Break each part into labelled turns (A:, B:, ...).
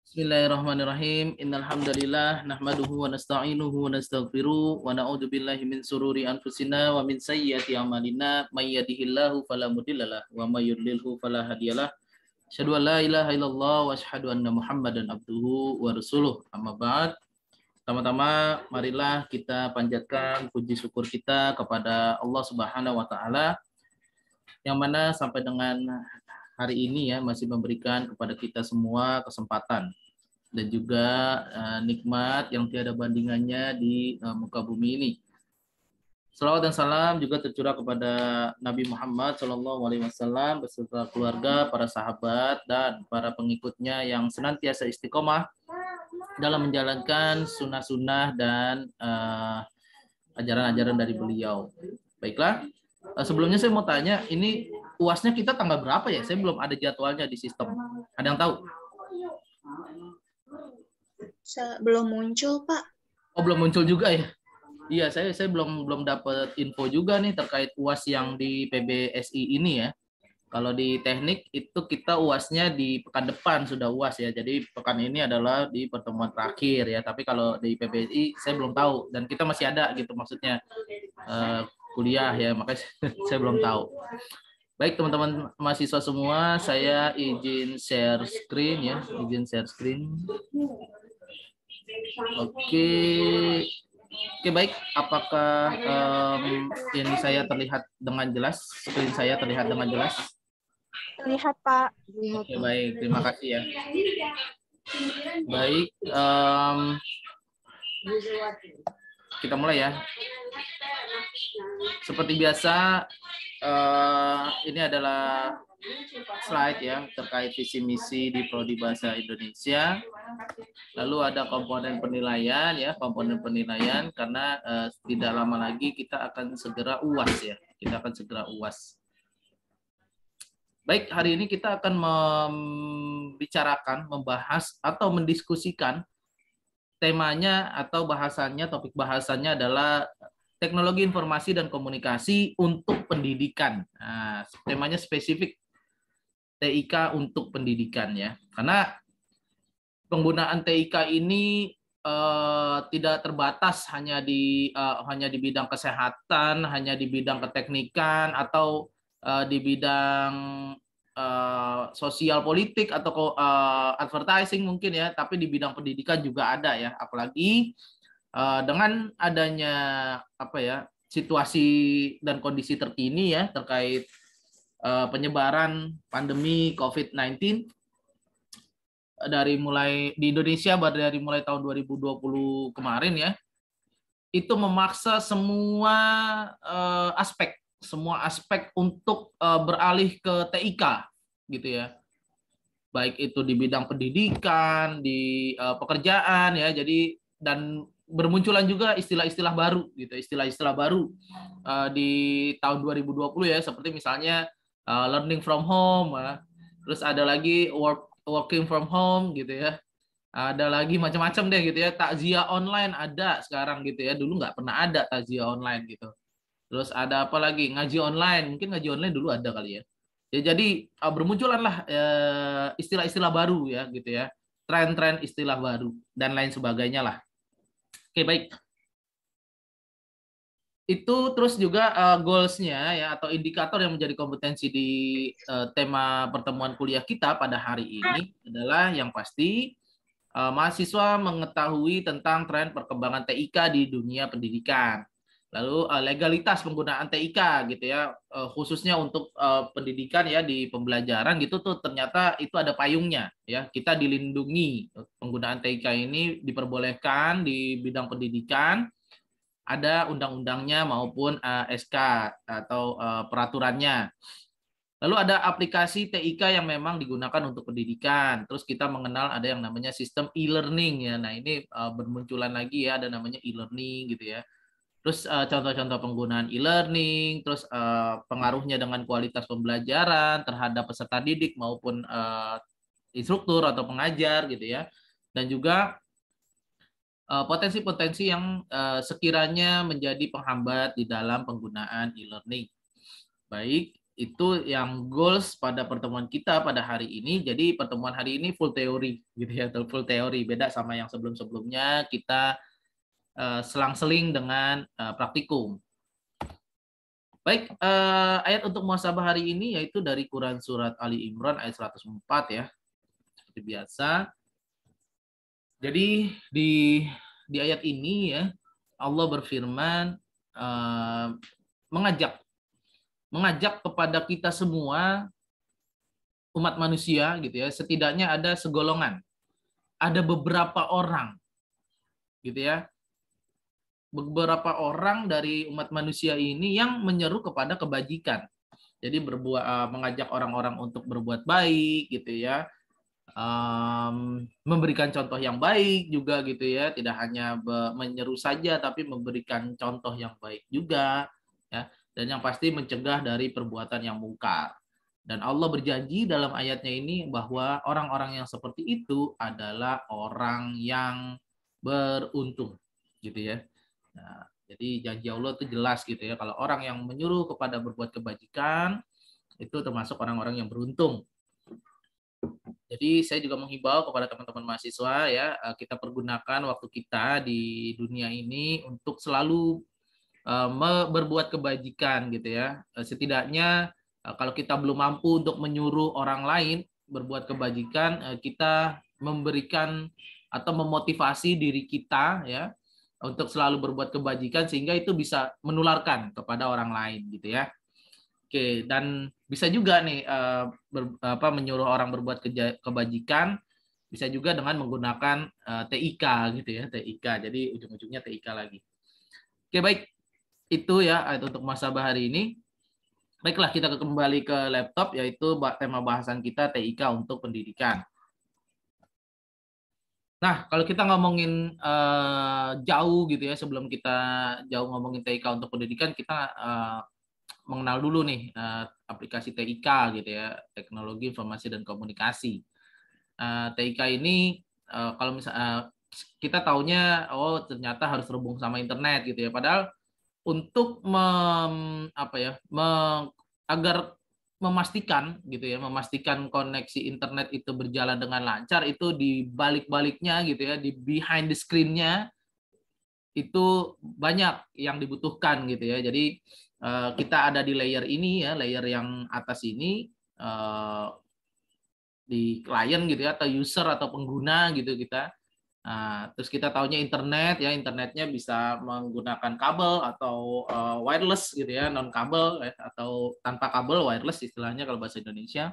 A: Bismillahirrahmanirrahim. Innal hamdalillah nahmaduhu wa nasta'inuhu wa nastaghfiruh wa na'udzu billahi min sururi anfusina wa min sayyiati a'malina may yahdihillahu fala mudhillalah wa may yudlilhu fala hadiyalah. Asyhadu an la ilaha illallah wa asyhadu anna Muhammadan abduhu wa rasuluh. Amma ba'd. Pertama-tama marilah kita panjatkan puji syukur kita kepada Allah Subhanahu wa taala yang mana sampai dengan hari ini ya masih memberikan kepada kita semua kesempatan dan juga nikmat yang tiada bandingannya di muka bumi ini. Salawat dan salam juga tercurah kepada Nabi Muhammad SAW beserta keluarga, para sahabat dan para pengikutnya yang senantiasa istiqomah dalam menjalankan sunnah-sunnah dan ajaran-ajaran dari beliau. Baiklah, sebelumnya saya mau tanya, ini UASnya kita tanggal berapa ya? Saya belum ada jadwalnya di sistem. Ada yang tahu?
B: Belum muncul, Pak.
A: Oh, belum muncul juga ya? Iya, saya belum dapat info juga nih terkait UAS yang di PBSI ini ya. Kalau di teknik itu kita UASnya di pekan depan sudah UAS ya. Jadi pekan ini adalah di pertemuan terakhir ya. Tapi kalau di PBSI saya belum tahu dan kita masih ada gitu maksudnya kuliah ya. Makanya saya belum tahu. Baik teman-teman mahasiswa semua, saya izin share screen ya, izin share screen. Oke baik. Apakah ini saya terlihat dengan jelas? Screen saya terlihat dengan jelas?
B: Terlihat Pak.
A: Oke baik, terima kasih ya. Baik, kita mulai ya. Seperti biasa. Ini adalah slide ya terkait visi misi di Prodi Bahasa Indonesia. Lalu ada komponen penilaian ya, komponen penilaian karena tidak lama lagi kita akan segera UAS ya. Kita akan segera UAS. Baik, hari ini kita akan membicarakan, membahas atau mendiskusikan temanya atau bahasannya, topik bahasannya adalah teknologi informasi dan komunikasi untuk pendidikan. Nah, temanya spesifik TIK untuk pendidikan ya. Karena penggunaan TIK ini tidak terbatas hanya di bidang kesehatan, hanya di bidang keteknikan atau di bidang sosial politik atau advertising mungkin ya, tapi di bidang pendidikan juga ada ya, apalagi dengan adanya situasi dan kondisi terkini ya terkait penyebaran pandemi COVID-19 dari mulai di Indonesia dari mulai tahun 2020 kemarin ya, itu memaksa semua aspek untuk beralih ke TIK gitu ya, baik itu di bidang pendidikan, di pekerjaan ya, jadi dan bermunculan juga istilah-istilah baru gitu, istilah-istilah baru di tahun 2020 ya, seperti misalnya learning from home, terus ada lagi working from home gitu ya, ada lagi macam-macam deh gitu ya, takziah online ada sekarang gitu ya, dulu nggak pernah ada takziah online gitu. Terus ada apa lagi, ngaji online, mungkin ngaji online dulu ada kali ya. Jadi bermunculanlah istilah-istilah baru ya gitu ya, tren-tren istilah baru dan lain sebagainya lah. Oke baik. Itu terus juga goals-nya ya atau indikator yang menjadi kompetensi di tema pertemuan kuliah kita pada hari ini adalah yang pasti mahasiswa mengetahui tentang tren perkembangan TIK di dunia pendidikan. Lalu legalitas penggunaan TIK gitu ya, khususnya untuk pendidikan ya di pembelajaran gitu tuh ternyata itu ada payungnya ya, kita dilindungi, penggunaan TIK ini diperbolehkan di bidang pendidikan, ada undang-undangnya maupun SK atau peraturannya. Lalu ada aplikasi TIK yang memang digunakan untuk pendidikan. Terus kita mengenal ada yang namanya sistem e-learning ya. Nah ini bermunculan lagi ya, ada namanya e-learning gitu ya. Terus contoh-contoh penggunaan e-learning, terus pengaruhnya dengan kualitas pembelajaran terhadap peserta didik maupun instruktur atau pengajar gitu ya. Dan juga potensi-potensi yang sekiranya menjadi penghambat di dalam penggunaan e-learning. Baik, itu yang goals pada pertemuan kita pada hari ini. Jadi pertemuan hari ini full teori gitu ya, full teori, beda sama yang sebelum-sebelumnya kita selang-seling dengan praktikum. Baik, ayat untuk muhasabah hari ini yaitu dari Quran surat Ali Imran ayat 104 ya. Seperti biasa. Jadi di ayat ini ya Allah berfirman mengajak kepada kita semua umat manusia gitu ya, setidaknya ada segolongan, ada beberapa orang gitu ya, beberapa orang dari umat manusia ini yang menyeru kepada kebajikan. Jadi mengajak orang-orang untuk berbuat baik gitu ya, memberikan contoh yang baik juga gitu ya, tidak hanya menyeru saja tapi memberikan contoh yang baik juga ya, dan yang pasti mencegah dari perbuatan yang mungkar. Dan Allah berjanji dalam ayatnya ini bahwa orang-orang yang seperti itu adalah orang yang beruntung gitu ya. Nah, jadi janji Allah itu jelas gitu ya, kalau orang yang menyuruh kepada berbuat kebajikan itu termasuk orang-orang yang beruntung. Jadi saya juga menghimbau kepada teman-teman mahasiswa ya, kita pergunakan waktu kita di dunia ini untuk selalu berbuat kebajikan gitu ya. Setidaknya kalau kita belum mampu untuk menyuruh orang lain berbuat kebajikan, kita memberikan atau memotivasi diri kita ya untuk selalu berbuat kebajikan sehingga itu bisa menularkan kepada orang lain gitu ya. Oke, dan bisa juga nih menyuruh orang berbuat kebajikan bisa juga dengan menggunakan TIK gitu ya, TIK. Jadi ujung-ujungnya TIK lagi. Oke, baik. Itu ya untuk muhasabah hari ini. Baiklah, kita kembali ke laptop yaitu tema bahasan kita TIK untuk pendidikan. Nah, kalau kita ngomongin jauh gitu ya, sebelum kita jauh ngomongin TIK untuk pendidikan, kita mengenal dulu nih aplikasi TIK gitu ya, teknologi informasi dan komunikasi. TIK ini kalau misalnya kita taunya ternyata harus terhubung sama internet gitu ya, padahal untuk agar memastikan gitu ya, memastikan koneksi internet itu berjalan dengan lancar, itu di balik-baliknya gitu ya, di behind the screen-nya itu banyak yang dibutuhkan gitu ya. Jadi kita ada di layer ini ya, layer yang atas ini di klien gitu ya, atau user atau pengguna gitu kita. Nah, terus kita taunya internet ya, internetnya bisa menggunakan kabel atau wireless gitu ya, non kabel atau tanpa kabel, wireless istilahnya kalau bahasa Indonesia.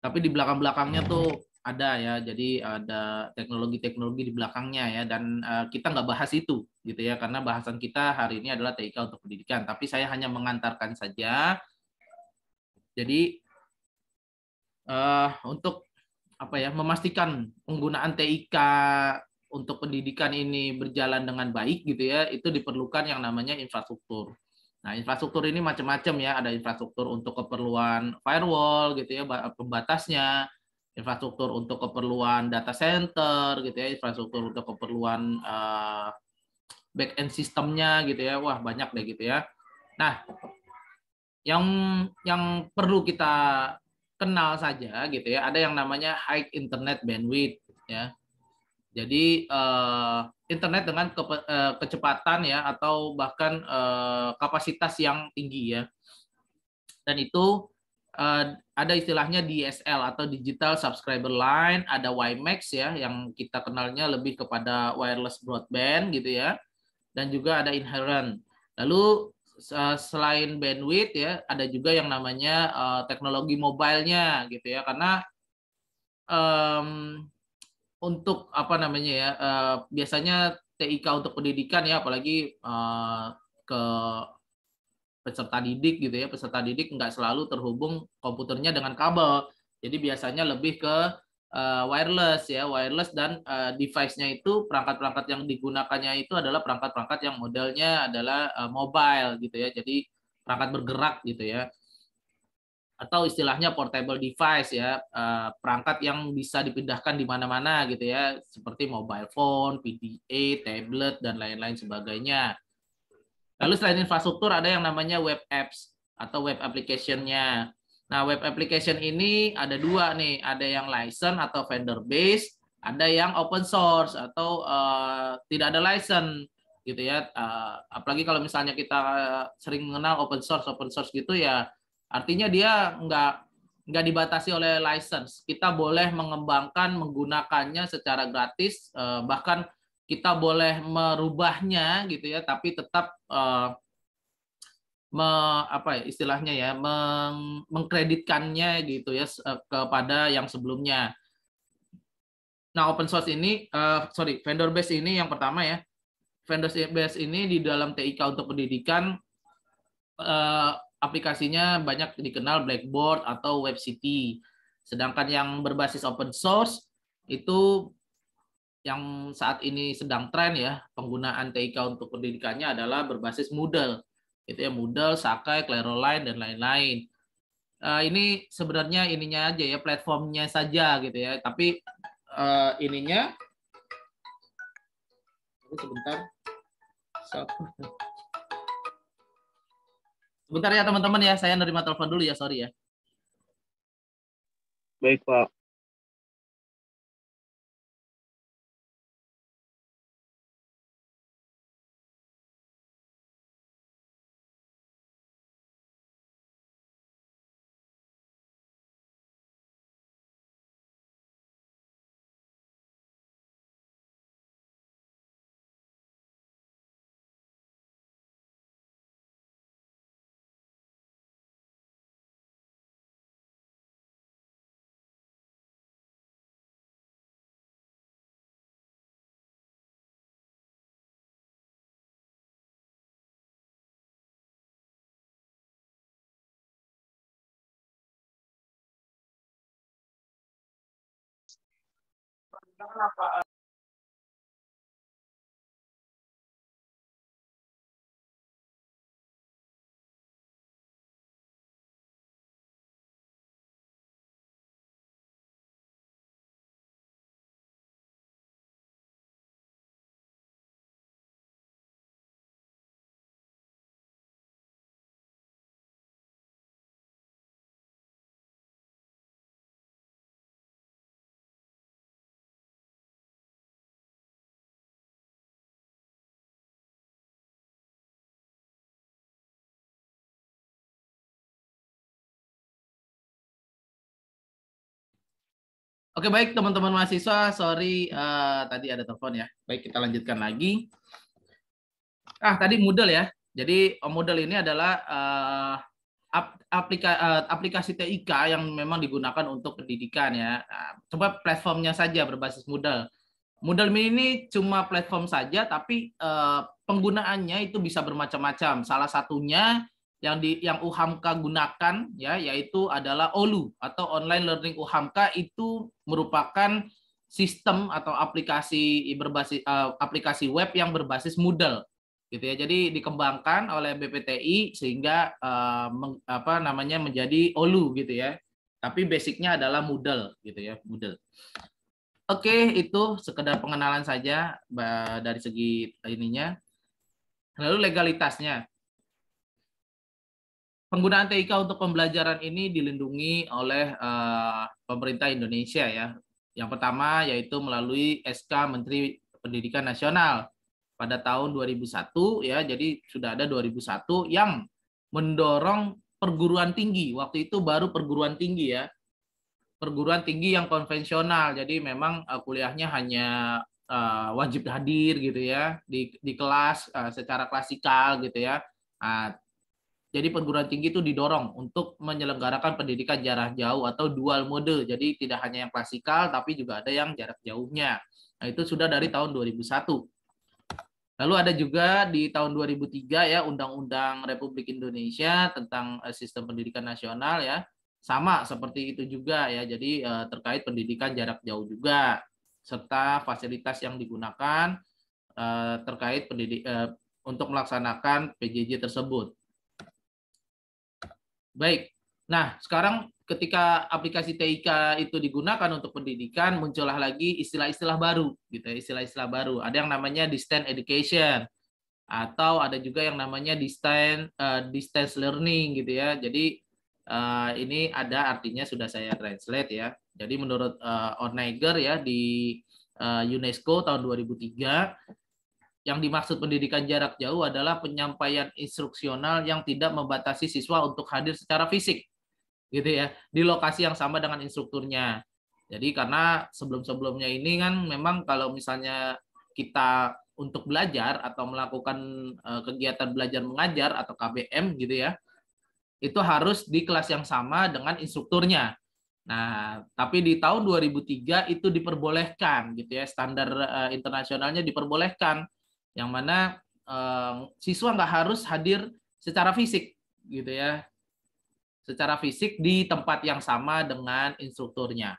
A: Tapi di belakang-belakangnya tuh ada ya, jadi ada teknologi-teknologi di belakangnya ya, dan kita nggak bahas itu gitu ya, karena bahasan kita hari ini adalah TIK untuk pendidikan, tapi saya hanya mengantarkan saja. Jadi untuk memastikan penggunaan TIK untuk pendidikan ini berjalan dengan baik gitu ya, itu diperlukan yang namanya infrastruktur. Nah, infrastruktur ini macam-macam ya, ada infrastruktur untuk keperluan firewall gitu ya, pembatasnya, infrastruktur untuk keperluan data center gitu ya, infrastruktur untuk keperluan back end sistemnya gitu ya. Wah, banyak deh gitu ya. Nah, yang perlu kita kenal saja gitu ya, ada yang namanya high internet bandwidth ya. Jadi internet dengan kecepatan ya, atau bahkan kapasitas yang tinggi ya. Dan itu ada istilahnya DSL atau Digital Subscriber Line, ada WiMAX ya, yang kita kenalnya lebih kepada wireless broadband gitu ya. Dan juga ada inherent. Lalu selain bandwidth ya, ada juga yang namanya teknologi mobilenya gitu ya, karena untuk biasanya TIK untuk pendidikan ya, apalagi ke peserta didik gitu ya, peserta didik nggak selalu terhubung komputernya dengan kabel, jadi biasanya lebih ke wireless ya, wireless, dan device-nya itu, perangkat-perangkat yang digunakannya itu adalah perangkat-perangkat yang modelnya adalah mobile gitu ya, jadi perangkat bergerak gitu ya, atau istilahnya portable device ya, perangkat yang bisa dipindahkan di mana-mana gitu ya, seperti mobile phone, PDA, tablet, dan lain-lain sebagainya. Lalu selain infrastruktur ada yang namanya web apps. atau web application-nya. Nah, web application ini ada dua nih, ada yang license atau vendor base, ada yang open source atau tidak ada license gitu ya. Apalagi kalau misalnya kita sering mengenal open source gitu ya, artinya dia nggak dibatasi oleh license. Kita boleh mengembangkan menggunakannya secara gratis, bahkan kita boleh merubahnya gitu ya, tapi tetap apa ya istilahnya ya, mengkreditkannya gitu ya kepada yang sebelumnya. Nah, open source ini, vendor base ini yang pertama ya. Vendor base ini di dalam TIK untuk pendidikan aplikasinya banyak dikenal Blackboard atau WebCity. Sedangkan yang berbasis open source itu yang saat ini sedang tren ya, penggunaan TIK untuk pendidikannya adalah berbasis Moodle. Itu ya, Moodle, Sakai, Clearline, dan lain-lain. Ini sebenarnya ininya aja ya, platformnya saja gitu ya. Tapi ininya, sebentar. Sebentar ya teman-teman ya, saya nerima telepon dulu ya, sorry ya.
C: Baik, Pak.
A: Oke, baik teman-teman mahasiswa, sorry tadi ada telepon ya. Baik, kita lanjutkan lagi. Tadi Moodle ya. Jadi Moodle ini adalah aplikasi TIK yang memang digunakan untuk pendidikan ya. Coba platformnya saja berbasis Moodle. Moodle ini cuma platform saja, tapi penggunaannya itu bisa bermacam-macam. Salah satunya yang UHAMKA gunakan ya, yaitu adalah OLU atau Online Learning UHAMKA. Itu merupakan sistem atau aplikasi aplikasi web yang berbasis Moodle gitu ya. Jadi dikembangkan oleh BPTI sehingga menjadi OLU gitu ya. Tapi basicnya adalah Moodle gitu ya, Moodle. Oke, itu sekedar pengenalan saja dari segi ininya. Lalu legalitasnya. Penggunaan TIK untuk pembelajaran ini dilindungi oleh pemerintah Indonesia ya. Yang pertama yaitu melalui SK Menteri Pendidikan Nasional pada tahun 2001 ya. Jadi sudah ada 2001 yang mendorong perguruan tinggi. Waktu itu baru perguruan tinggi ya. Perguruan tinggi yang konvensional. Jadi memang kuliahnya hanya wajib hadir gitu ya di kelas secara klasikal gitu ya. Jadi perguruan tinggi itu didorong untuk menyelenggarakan pendidikan jarak jauh atau dual mode. Jadi tidak hanya yang klasikal, tapi juga ada yang jarak jauhnya. Nah, itu sudah dari tahun 2001. Lalu ada juga di tahun 2003 ya, Undang-Undang Republik Indonesia tentang Sistem Pendidikan Nasional ya. Sama seperti itu juga ya. Jadi terkait pendidikan jarak jauh juga. Serta fasilitas yang digunakan terkait untuk melaksanakan PJJ tersebut. Baik, nah sekarang ketika aplikasi TIK itu digunakan untuk pendidikan, muncullah lagi istilah-istilah baru, gitu ya, istilah-istilah baru. Ada yang namanya distance education. atau ada juga yang namanya distance learning gitu ya. Jadi ini ada artinya sudah saya translate ya. Jadi menurut Onegger ya di UNESCO tahun 2003, yang dimaksud pendidikan jarak jauh adalah penyampaian instruksional yang tidak membatasi siswa untuk hadir secara fisik, gitu ya, di lokasi yang sama dengan instrukturnya. Jadi karena sebelum-sebelumnya ini kan memang kalau misalnya kita untuk belajar atau melakukan kegiatan belajar mengajar atau KBM gitu ya, itu harus di kelas yang sama dengan instrukturnya. Nah, tapi di tahun 2003 itu diperbolehkan gitu ya, standar internasionalnya diperbolehkan, yang mana siswa nggak harus hadir secara fisik gitu ya, secara fisik di tempat yang sama dengan instrukturnya.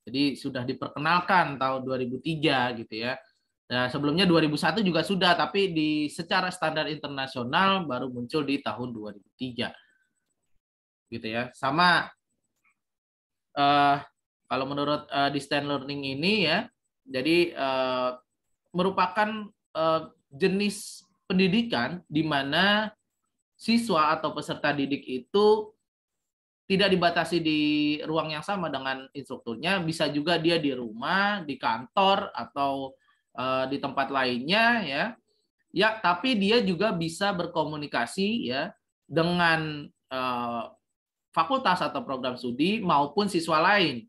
A: Jadi sudah diperkenalkan tahun 2003 gitu ya. Nah, sebelumnya 2001 juga sudah, tapi secara standar internasional baru muncul di tahun 2003 gitu ya. Sama kalau menurut distance learning ini ya, jadi merupakan jenis pendidikan di mana siswa atau peserta didik itu tidak dibatasi di ruang yang sama dengan instrukturnya, bisa juga dia di rumah, di kantor, atau di tempat lainnya ya. Ya, tapi dia juga bisa berkomunikasi ya dengan fakultas atau program studi maupun siswa lain.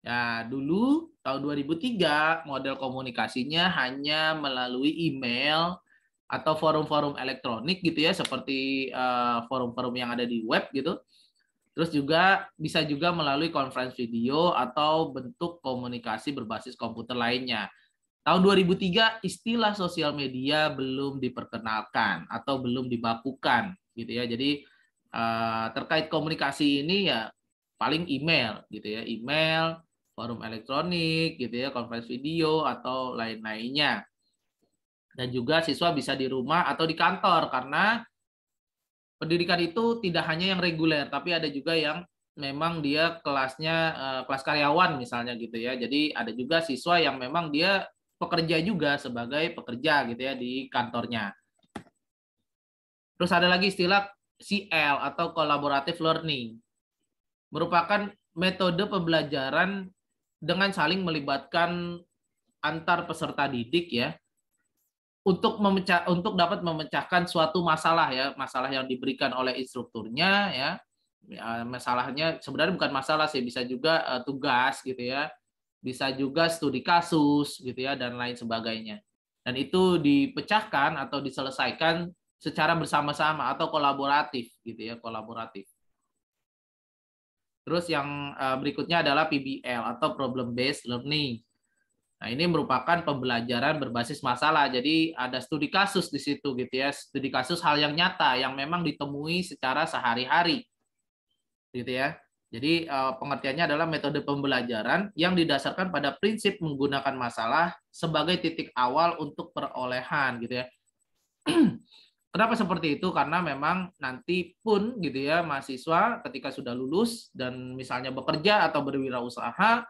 A: Ya, dulu tahun 2003 model komunikasinya hanya melalui email atau forum-forum elektronik gitu ya, seperti forum-forum yang ada di web gitu. Terus juga bisa juga melalui konferensi video atau bentuk komunikasi berbasis komputer lainnya. Tahun 2003 istilah sosial media belum diperkenalkan atau belum dibakukan gitu ya. Jadi terkait komunikasi ini ya paling email gitu ya, email, forum elektronik gitu ya, konferensi video atau lain-lainnya. Dan juga siswa bisa di rumah atau di kantor, karena pendidikan itu tidak hanya yang reguler, tapi ada juga yang memang dia kelasnya kelas karyawan misalnya gitu ya. Jadi ada juga siswa yang memang dia pekerja juga sebagai pekerja gitu ya di kantornya. Terus ada lagi istilah CL atau collaborative learning. Merupakan metode pembelajaran dengan saling melibatkan antar peserta didik ya, untuk dapat memecahkan suatu masalah ya, masalah yang diberikan oleh instrukturnya ya. Masalahnya sebenarnya bukan masalah sih, bisa juga tugas gitu ya, bisa juga studi kasus gitu ya, dan lain sebagainya. Dan itu dipecahkan atau diselesaikan secara bersama-sama atau kolaboratif gitu ya, kolaboratif. Terus yang berikutnya adalah PBL atau problem based learning. Nah, ini merupakan pembelajaran berbasis masalah. Jadi ada studi kasus di situ gitu ya, studi kasus hal yang nyata yang memang ditemui secara sehari-hari. Gitu ya. Jadi pengertiannya adalah metode pembelajaran yang didasarkan pada prinsip menggunakan masalah sebagai titik awal untuk perolehan gitu ya. Kenapa seperti itu? Karena memang nanti pun gitu ya, mahasiswa ketika sudah lulus dan misalnya bekerja atau berwirausaha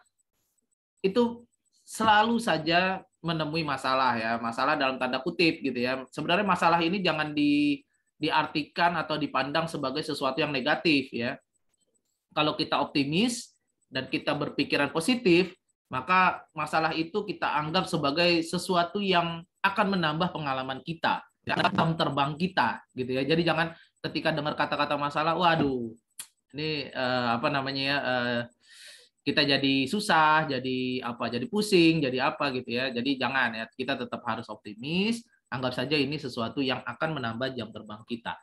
A: itu selalu saja menemui masalah ya, masalah dalam tanda kutip gitu ya. Sebenarnya masalah ini jangan diartikan atau dipandang sebagai sesuatu yang negatif ya. Kalau kita optimis dan kita berpikiran positif, maka masalah itu kita anggap sebagai sesuatu yang akan menambah pengalaman kita, ya, jam terbang kita gitu ya. Jadi jangan ketika dengar kata-kata masalah, waduh, ini apa namanya ya, kita jadi susah, jadi apa, jadi pusing, jadi apa gitu ya. Jadi jangan ya, kita tetap harus optimis, anggap saja ini sesuatu yang akan menambah jam terbang kita.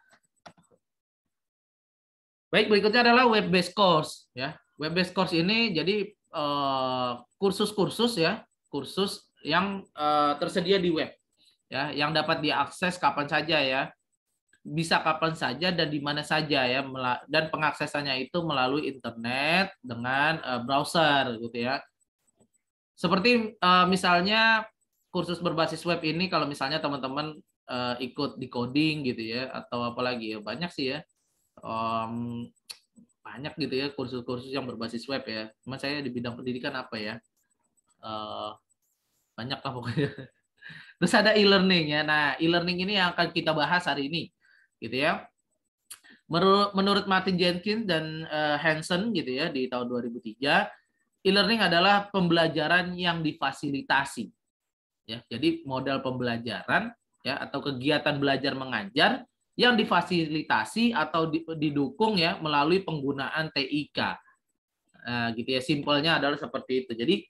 A: Baik, berikutnya adalah web based course ya. Web based course ini jadi kursus-kursus ya, kursus yang tersedia di web ya, yang dapat diakses kapan saja ya. Bisa kapan saja dan di mana saja ya, dan pengaksesannya itu melalui internet dengan browser gitu ya. Seperti misalnya kursus berbasis web ini, kalau misalnya teman-teman ikut di coding gitu ya, atau apalagi ya, banyak sih ya, banyak gitu ya kursus-kursus yang berbasis web ya. Cuma saya di bidang pendidikan apa ya, banyak lah pokoknya. Terus ada e-learning ya. Nah, e-learning ini yang akan kita bahas hari ini, gitu ya. Menurut Martin Jenkins dan Hansen gitu ya di tahun 2003, e-learning adalah pembelajaran yang difasilitasi. Ya, jadi model pembelajaran ya atau kegiatan belajar mengajar yang difasilitasi atau didukung ya melalui penggunaan TIK. Gitu ya, simpelnya adalah seperti itu. Jadi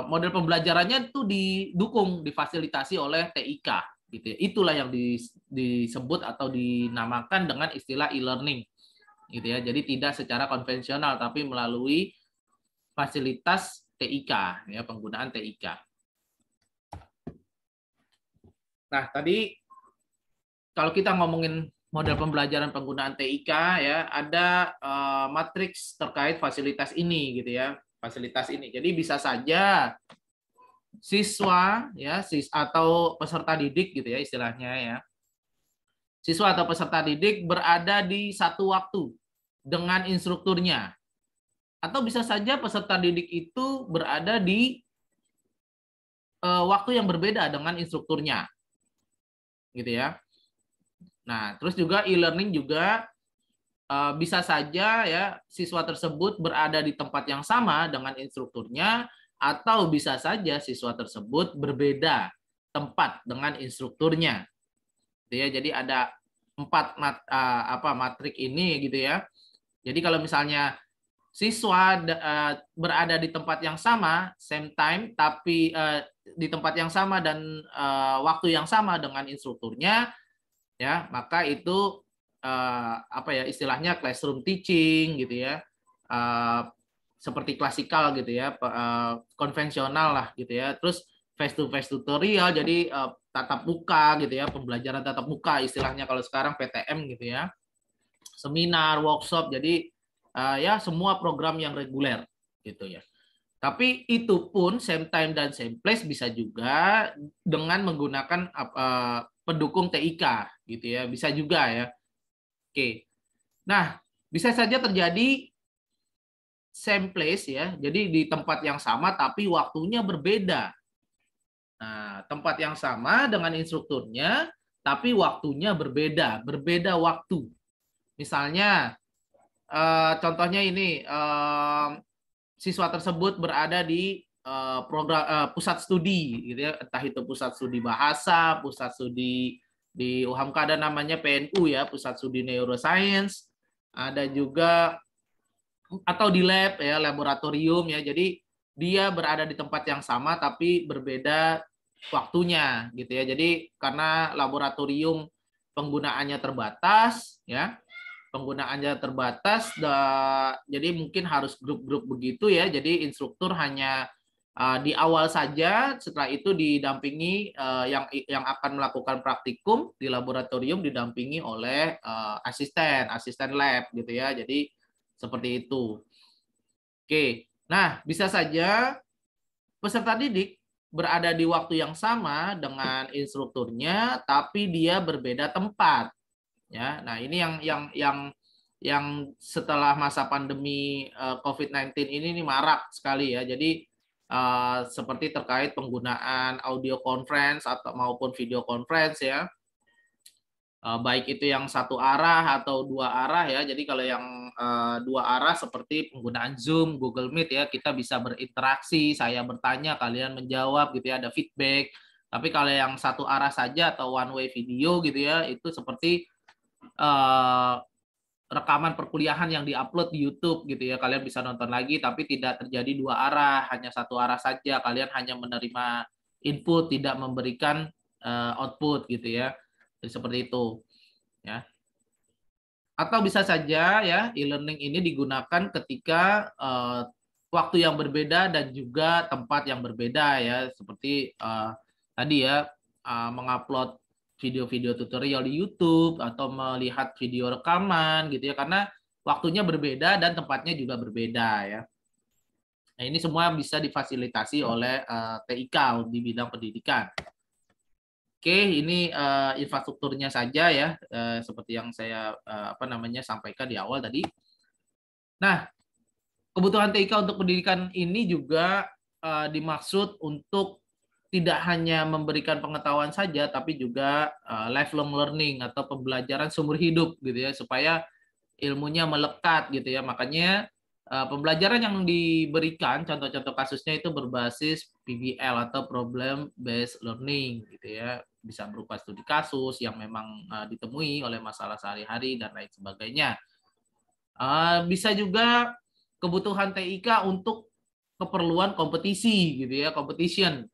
A: model pembelajarannya itu didukung, difasilitasi oleh TIK gitu ya. Itulah yang disebut atau dinamakan dengan istilah e-learning gitu ya. Jadi tidak secara konvensional tapi melalui fasilitas TIK ya, penggunaan TIK. Nah, tadi kalau kita ngomongin model pembelajaran penggunaan TIK ya, ada matriks terkait fasilitas ini gitu ya. Fasilitas ini. Jadi bisa saja siswa ya atau peserta didik gitu ya istilahnya ya. Siswa atau peserta didik berada di satu waktu dengan instrukturnya. Atau bisa saja peserta didik itu berada di waktu yang berbeda dengan instrukturnya. Gitu ya. Nah, terus juga e-learning juga bisa saja ya siswa tersebut berada di tempat yang sama dengan instrukturnya atau bisa saja siswa tersebut berbeda tempat dengan instrukturnya. Gitu ya. Jadi ada 4 matrik ini gitu ya. Jadi kalau misalnya siswa berada di tempat yang sama, same time, tapi di tempat yang sama dan waktu yang sama dengan instrukturnya, ya maka itu istilahnya classroom teaching gitu ya, seperti klasikal gitu ya, konvensional lah gitu ya. Terus face to face tutorial, jadi tatap muka gitu ya, pembelajaran tatap muka istilahnya kalau sekarang PTM gitu ya, seminar, workshop, jadi ya semua program yang reguler gitu ya. Tapi itu pun same time dan same place bisa juga dengan menggunakan pendukung TIK gitu ya, bisa juga ya. Oke. Nah, bisa saja terjadi same place ya. Jadi di tempat yang sama tapi waktunya berbeda. Nah, tempat yang sama dengan instrukturnya tapi waktunya berbeda, berbeda waktu. Misalnya contohnya ini siswa tersebut berada di program pusat studi gitu ya, entah itu pusat studi bahasa, pusat studi di UHAMKA ada namanya PNU ya, pusat studi neuroscience, ada juga atau di lab ya, laboratorium ya. Jadi dia berada di tempat yang sama tapi berbeda waktunya gitu ya. Jadi karena laboratorium penggunaannya terbatas ya, penggunaannya terbatas, jadi mungkin harus grup-grup begitu ya. Jadi instruktur hanya di awal saja, setelah itu didampingi yang akan melakukan praktikum di laboratorium didampingi oleh asisten lab gitu ya. Jadi seperti itu. Oke, nah bisa saja peserta didik berada di waktu yang sama dengan instrukturnya, tapi dia berbeda tempat. Ya, nah ini yang setelah masa pandemi COVID-19 ini marak sekali ya. Jadi seperti terkait penggunaan audio conference atau maupun video conference ya. Baik itu yang satu arah atau dua arah ya. Jadi kalau yang dua arah seperti penggunaan Zoom, Google Meet ya, kita bisa berinteraksi, saya bertanya, kalian menjawab gitu ya, ada feedback. Tapi kalau yang satu arah saja atau one way video gitu ya, itu seperti rekaman perkuliahan yang diupload di YouTube gitu ya, kalian bisa nonton lagi tapi tidak terjadi dua arah, hanya satu arah saja, kalian hanya menerima input tidak memberikan output gitu ya. Jadi seperti itu ya. Atau bisa saja ya e-learning ini digunakan ketika waktu yang berbeda dan juga tempat yang berbeda ya, seperti tadi ya mengupload video-video tutorial di YouTube atau melihat video rekaman gitu ya, karena waktunya berbeda dan tempatnya juga berbeda ya. Nah, ini semua bisa difasilitasi oleh TIK di bidang pendidikan. Oke, ini infrastrukturnya saja ya, seperti yang saya sampaikan di awal tadi. Nah, kebutuhan TIK untuk pendidikan ini juga dimaksud untuk tidak hanya memberikan pengetahuan saja, tapi juga lifelong learning atau pembelajaran seumur hidup gitu ya, supaya ilmunya melekat gitu ya. Makanya pembelajaran yang diberikan contoh-contoh kasusnya itu berbasis PBL atau problem based learning gitu ya. Bisa berupa studi kasus yang memang ditemui oleh masalah sehari-hari dan lain sebagainya. Bisa juga kebutuhan TIK untuk keperluan kompetisi gitu ya, competition.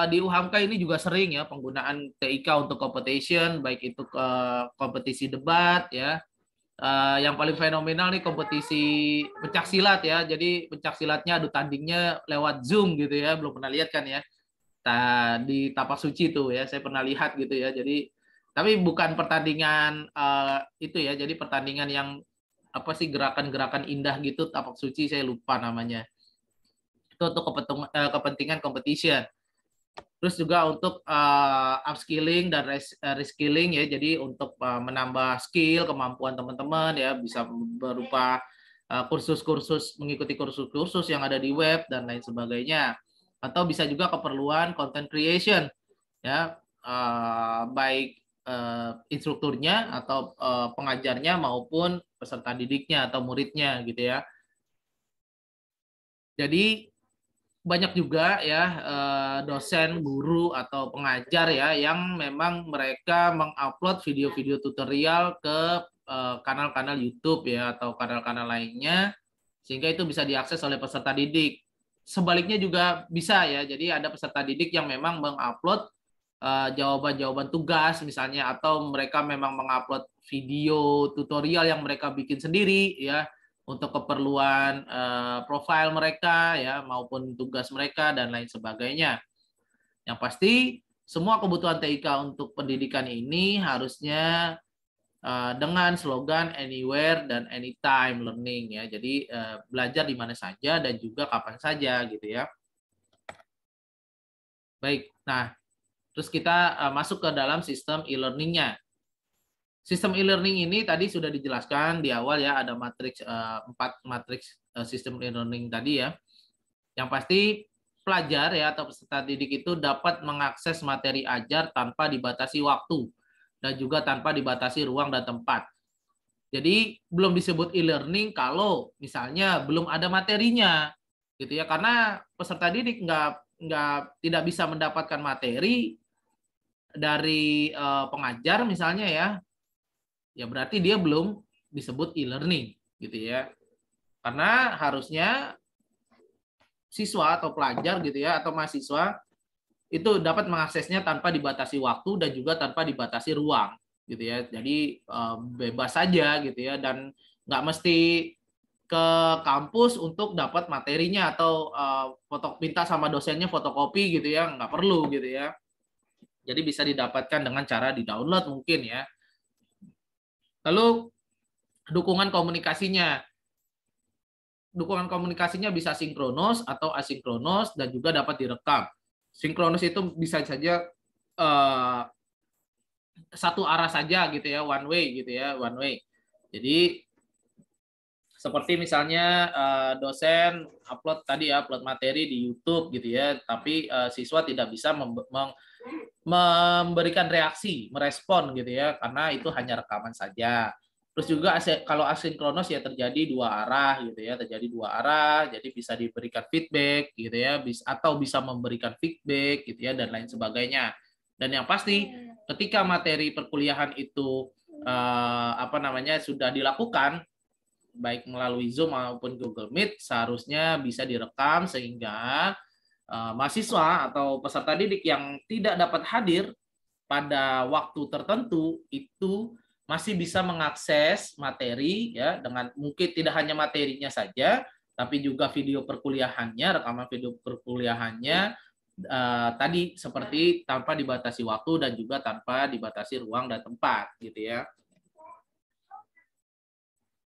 A: Di UHAMKA ini juga sering ya penggunaan TIK untuk competition, baik itu ke kompetisi debat ya. Yang paling fenomenal nih kompetisi pencak silat ya. Jadi pencak silatnya adu tandingnya lewat Zoom gitu ya. Belum pernah lihat kan ya. Di Tapak Suci tuh ya, saya pernah lihat gitu ya. Jadi tapi bukan pertandingan itu ya. Jadi pertandingan yang apa sih, gerakan-gerakan indah gitu, Tapak Suci saya lupa namanya. Itu untuk kepentingan competition. Terus juga untuk upskilling dan reskilling ya, jadi untuk menambah skill, kemampuan teman-teman ya, bisa berupa kursus-kursus, mengikuti kursus-kursus yang ada di web dan lain sebagainya. Atau bisa juga keperluan content creation ya, baik instrukturnya atau pengajarnya maupun peserta didiknya atau muridnya gitu ya. Jadi banyak juga ya dosen, guru atau pengajar ya yang memang mereka mengupload video-video tutorial ke kanal-kanal YouTube ya atau kanal-kanal lainnya, sehingga itu bisa diakses oleh peserta didik. Sebaliknya juga bisa ya. Jadi ada peserta didik yang memang mengupload jawaban-jawaban tugas misalnya, atau mereka memang mengupload video tutorial yang mereka bikin sendiri ya untuk keperluan profil mereka ya maupun tugas mereka dan lain sebagainya. Yang pasti semua kebutuhan TIK untuk pendidikan ini harusnya dengan slogan anywhere dan anytime learning ya. Jadi belajar di mana saja dan juga kapan saja gitu ya. Baik. Nah, terus kita masuk ke dalam sistem e-learning-nya. Sistem e-learning ini tadi sudah dijelaskan di awal ya, ada matriks 4 matriks sistem e-learning tadi ya. Yang pasti pelajar ya atau peserta didik itu dapat mengakses materi ajar tanpa dibatasi waktu dan juga tanpa dibatasi ruang dan tempat. Jadi belum disebut e-learning kalau misalnya belum ada materinya gitu ya, karena peserta didik tidak bisa mendapatkan materi dari pengajar misalnya ya berarti dia belum disebut e-learning gitu ya. Karena harusnya siswa atau pelajar gitu ya atau mahasiswa itu dapat mengaksesnya tanpa dibatasi waktu dan juga tanpa dibatasi ruang gitu ya. Jadi bebas saja gitu ya, dan nggak mesti ke kampus untuk dapat materinya atau minta sama dosennya fotokopi gitu ya, nggak perlu gitu ya. Jadi bisa didapatkan dengan cara di-download mungkin ya. Lalu dukungan komunikasinya. Dukungan komunikasinya bisa sinkronus atau asinkronus dan juga dapat direkam. Sinkronus itu bisa saja satu arah saja gitu ya, one way gitu ya, one way. Jadi seperti misalnya dosen upload tadi ya, upload materi di YouTube gitu ya, tapi siswa tidak bisa memberikan reaksi, merespon gitu ya, karena itu hanya rekaman saja. Terus juga kalau asinkronus ya terjadi dua arah gitu ya, terjadi dua arah, jadi bisa diberikan feedback gitu ya, atau bisa memberikan feedback gitu ya dan lain sebagainya. Dan yang pasti ketika materi perkuliahan itu sudah dilakukan baik melalui Zoom maupun Google Meet, seharusnya bisa direkam sehingga mahasiswa atau peserta didik yang tidak dapat hadir pada waktu tertentu itu masih bisa mengakses materi ya, dengan mungkin tidak hanya materinya saja tapi juga video perkuliahannya, rekaman video perkuliahannya tadi seperti tanpa dibatasi waktu dan juga tanpa dibatasi ruang dan tempat gitu ya.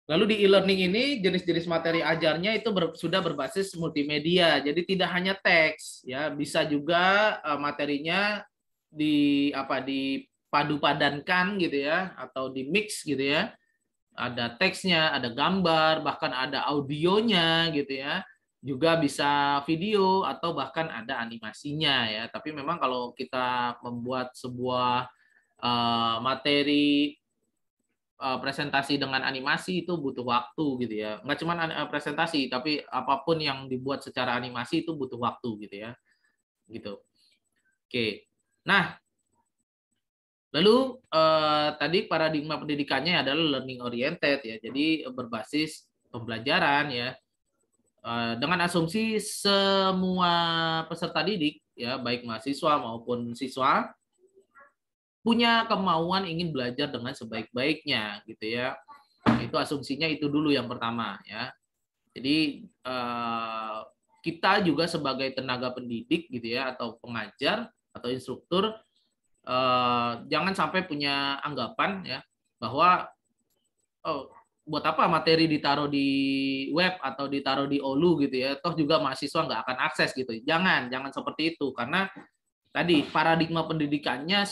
A: Lalu di e-learning ini jenis-jenis materi ajarnya itu sudah berbasis multimedia. Jadi tidak hanya teks ya, bisa juga materinya dipadu padankan gitu ya atau di mix gitu ya. Ada teksnya, ada gambar, bahkan ada audionya gitu ya. juga bisa video atau bahkan ada animasinya ya. Tapi memang kalau kita membuat sebuah materi presentasi dengan animasi itu butuh waktu gitu ya. Nggak cuma presentasi, tapi apapun yang dibuat secara animasi itu butuh waktu gitu ya. Gitu. Oke. Nah, lalu tadi paradigma pendidikannya adalah learning oriented ya. Jadi berbasis pembelajaran ya. Dengan asumsi semua peserta didik ya, baik mahasiswa maupun siswa punya kemauan ingin belajar dengan sebaik-baiknya gitu ya. Itu asumsinya itu dulu yang pertama ya. Jadi kita juga sebagai tenaga pendidik gitu ya, atau pengajar atau instruktur, jangan sampai punya anggapan ya bahwa oh, buat apa materi ditaruh di web atau ditaruh di Olu gitu ya, toh juga mahasiswa nggak akan akses gitu. Jangan seperti itu, karena tadi paradigma pendidikannya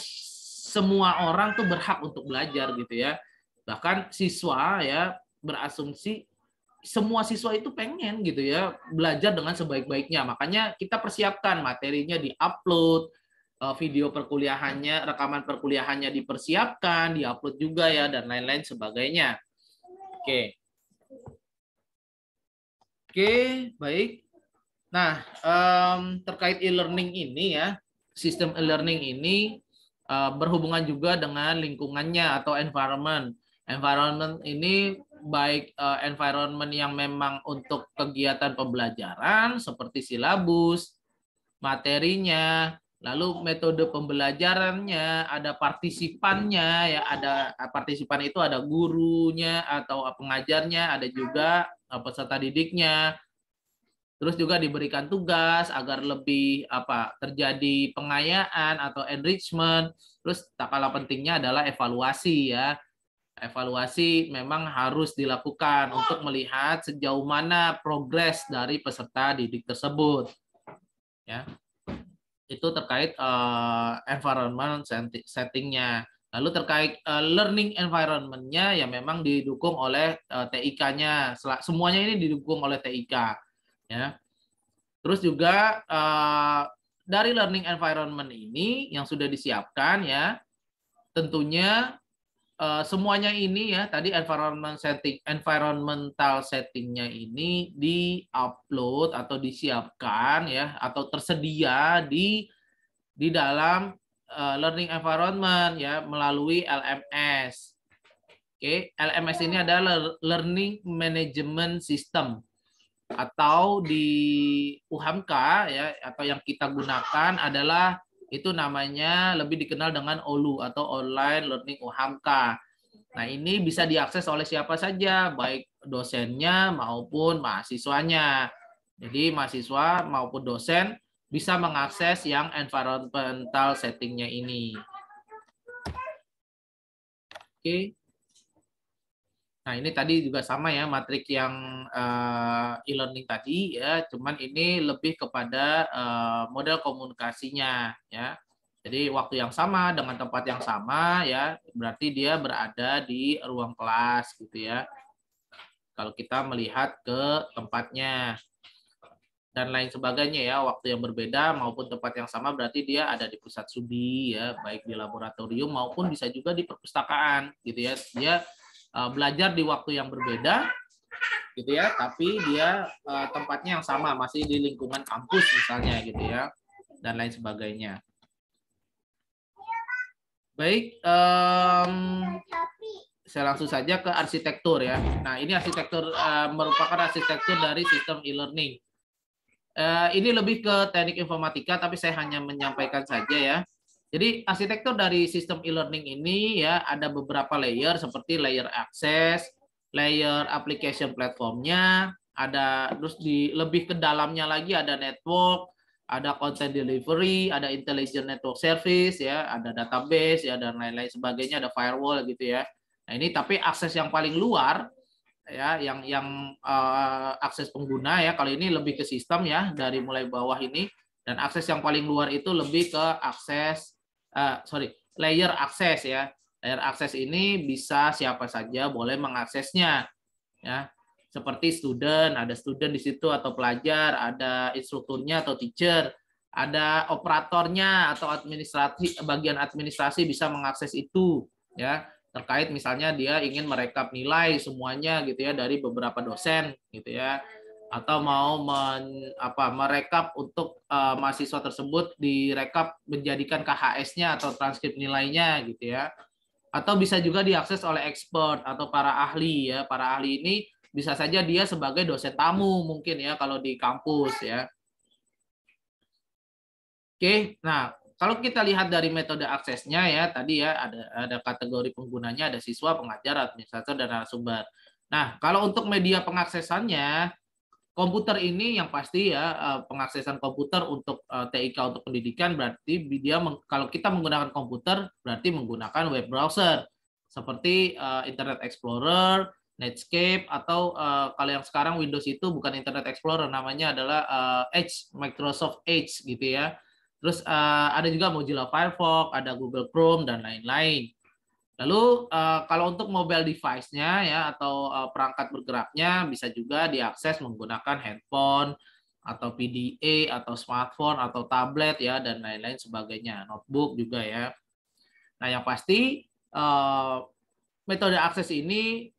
A: semua orang tuh berhak untuk belajar gitu ya. Bahkan siswa ya berasumsi semua siswa itu pengen gitu ya belajar dengan sebaik-baiknya. Makanya kita persiapkan materinya, di-upload, video perkuliahannya, rekaman perkuliahannya dipersiapkan, di-upload juga ya, dan lain-lain sebagainya. Oke. Oke, baik. Nah, terkait e-learning ini ya, sistem e-learning ini berhubungan juga dengan lingkungannya atau environment. Environment ini baik environment yang memang untuk kegiatan pembelajaran seperti silabus, materinya, lalu metode pembelajarannya, ada partisipannya ya, ada partisipan itu ada gurunya atau pengajarnya, ada juga peserta didiknya. Terus juga diberikan tugas agar lebih terjadi pengayaan atau enrichment. Terus tak kalah pentingnya adalah evaluasi ya. Evaluasi memang harus dilakukan untuk melihat sejauh mana progres dari peserta didik tersebut. Ya. Itu terkait environment settingnya. Lalu terkait learning environment-nya ya memang didukung oleh TIK-nya. Semuanya ini didukung oleh TIK. Ya. Terus juga dari learning environment ini yang sudah disiapkan ya, tentunya semuanya ini ya tadi environmental settingnya ini di-upload atau disiapkan ya atau tersedia di dalam learning environment ya melalui LMS. Oke, LMS ini adalah Learning Management System, atau di UHAMK ya, atau yang kita gunakan adalah itu namanya lebih dikenal dengan OLU atau Online Learning UHAMK. Nah, ini bisa diakses oleh siapa saja, baik dosennya maupun mahasiswanya. Jadi mahasiswa maupun dosen bisa mengakses yang environmental settingnya ini. Oke. Nah, ini tadi juga sama ya, matrik yang e-learning tadi ya, cuman ini lebih kepada model komunikasinya ya. Jadi waktu yang sama dengan tempat yang sama ya, berarti dia berada di ruang kelas gitu ya. Kalau kita melihat ke tempatnya dan lain sebagainya ya, waktu yang berbeda maupun tempat yang sama berarti dia ada di pusat studi ya, baik di laboratorium maupun bisa juga di perpustakaan gitu ya. Dia belajar di waktu yang berbeda gitu ya, tapi dia tempatnya yang sama, masih di lingkungan kampus misalnya gitu ya, dan lain sebagainya. Baik, saya langsung saja ke arsitektur ya. Nah, ini arsitektur merupakan arsitektur dari sistem e-learning. Ini lebih ke teknik informatika, tapi saya hanya menyampaikan saja ya. Jadi arsitektur dari sistem e-learning ini ya ada beberapa layer seperti layer akses, layer application platformnya, ada terus lebih ke dalamnya lagi ada network, ada content delivery, ada intelligent network service ya, ada database ya dan lain-lain sebagainya, ada firewall gitu ya. Nah, ini tapi akses yang paling luar ya yang akses pengguna ya, kalau ini lebih ke sistem ya dari mulai bawah ini, dan akses yang paling luar itu lebih ke akses layer akses ya. Layer akses ini bisa siapa saja boleh mengaksesnya ya. seperti student, ada student di situ atau pelajar, ada instrukturnya atau teacher, ada operatornya atau administrasi, bagian administrasi bisa mengakses itu ya, terkait misalnya dia ingin merekap nilai semuanya gitu ya dari beberapa dosen gitu ya, atau mau merekap untuk mahasiswa tersebut direkap menjadikan KHS-nya atau transkrip nilainya gitu ya. Atau bisa juga diakses oleh expert atau para ahli ya. Para ahli ini bisa saja dia sebagai dosen tamu mungkin ya kalau di kampus ya. Oke, nah kalau kita lihat dari metode aksesnya ya tadi ya ada kategori penggunanya, ada siswa, pengajar, administrator, dan narasumber. Nah kalau untuk media pengaksesannya, komputer ini yang pasti ya pengaksesan komputer untuk TIK untuk pendidikan berarti dia kalau kita menggunakan komputer berarti menggunakan web browser seperti Internet Explorer, Netscape, atau kalau yang sekarang Windows itu bukan Internet Explorer, namanya adalah Edge, Microsoft Edge gitu ya. Terus ada juga Mozilla Firefox, ada Google Chrome dan lain-lain. Lalu kalau untuk mobile device-nya ya atau perangkat bergeraknya bisa juga diakses menggunakan handphone atau PDA atau smartphone atau tablet ya dan lain-lain sebagainya, notebook juga ya. Nah, yang pasti metode akses ini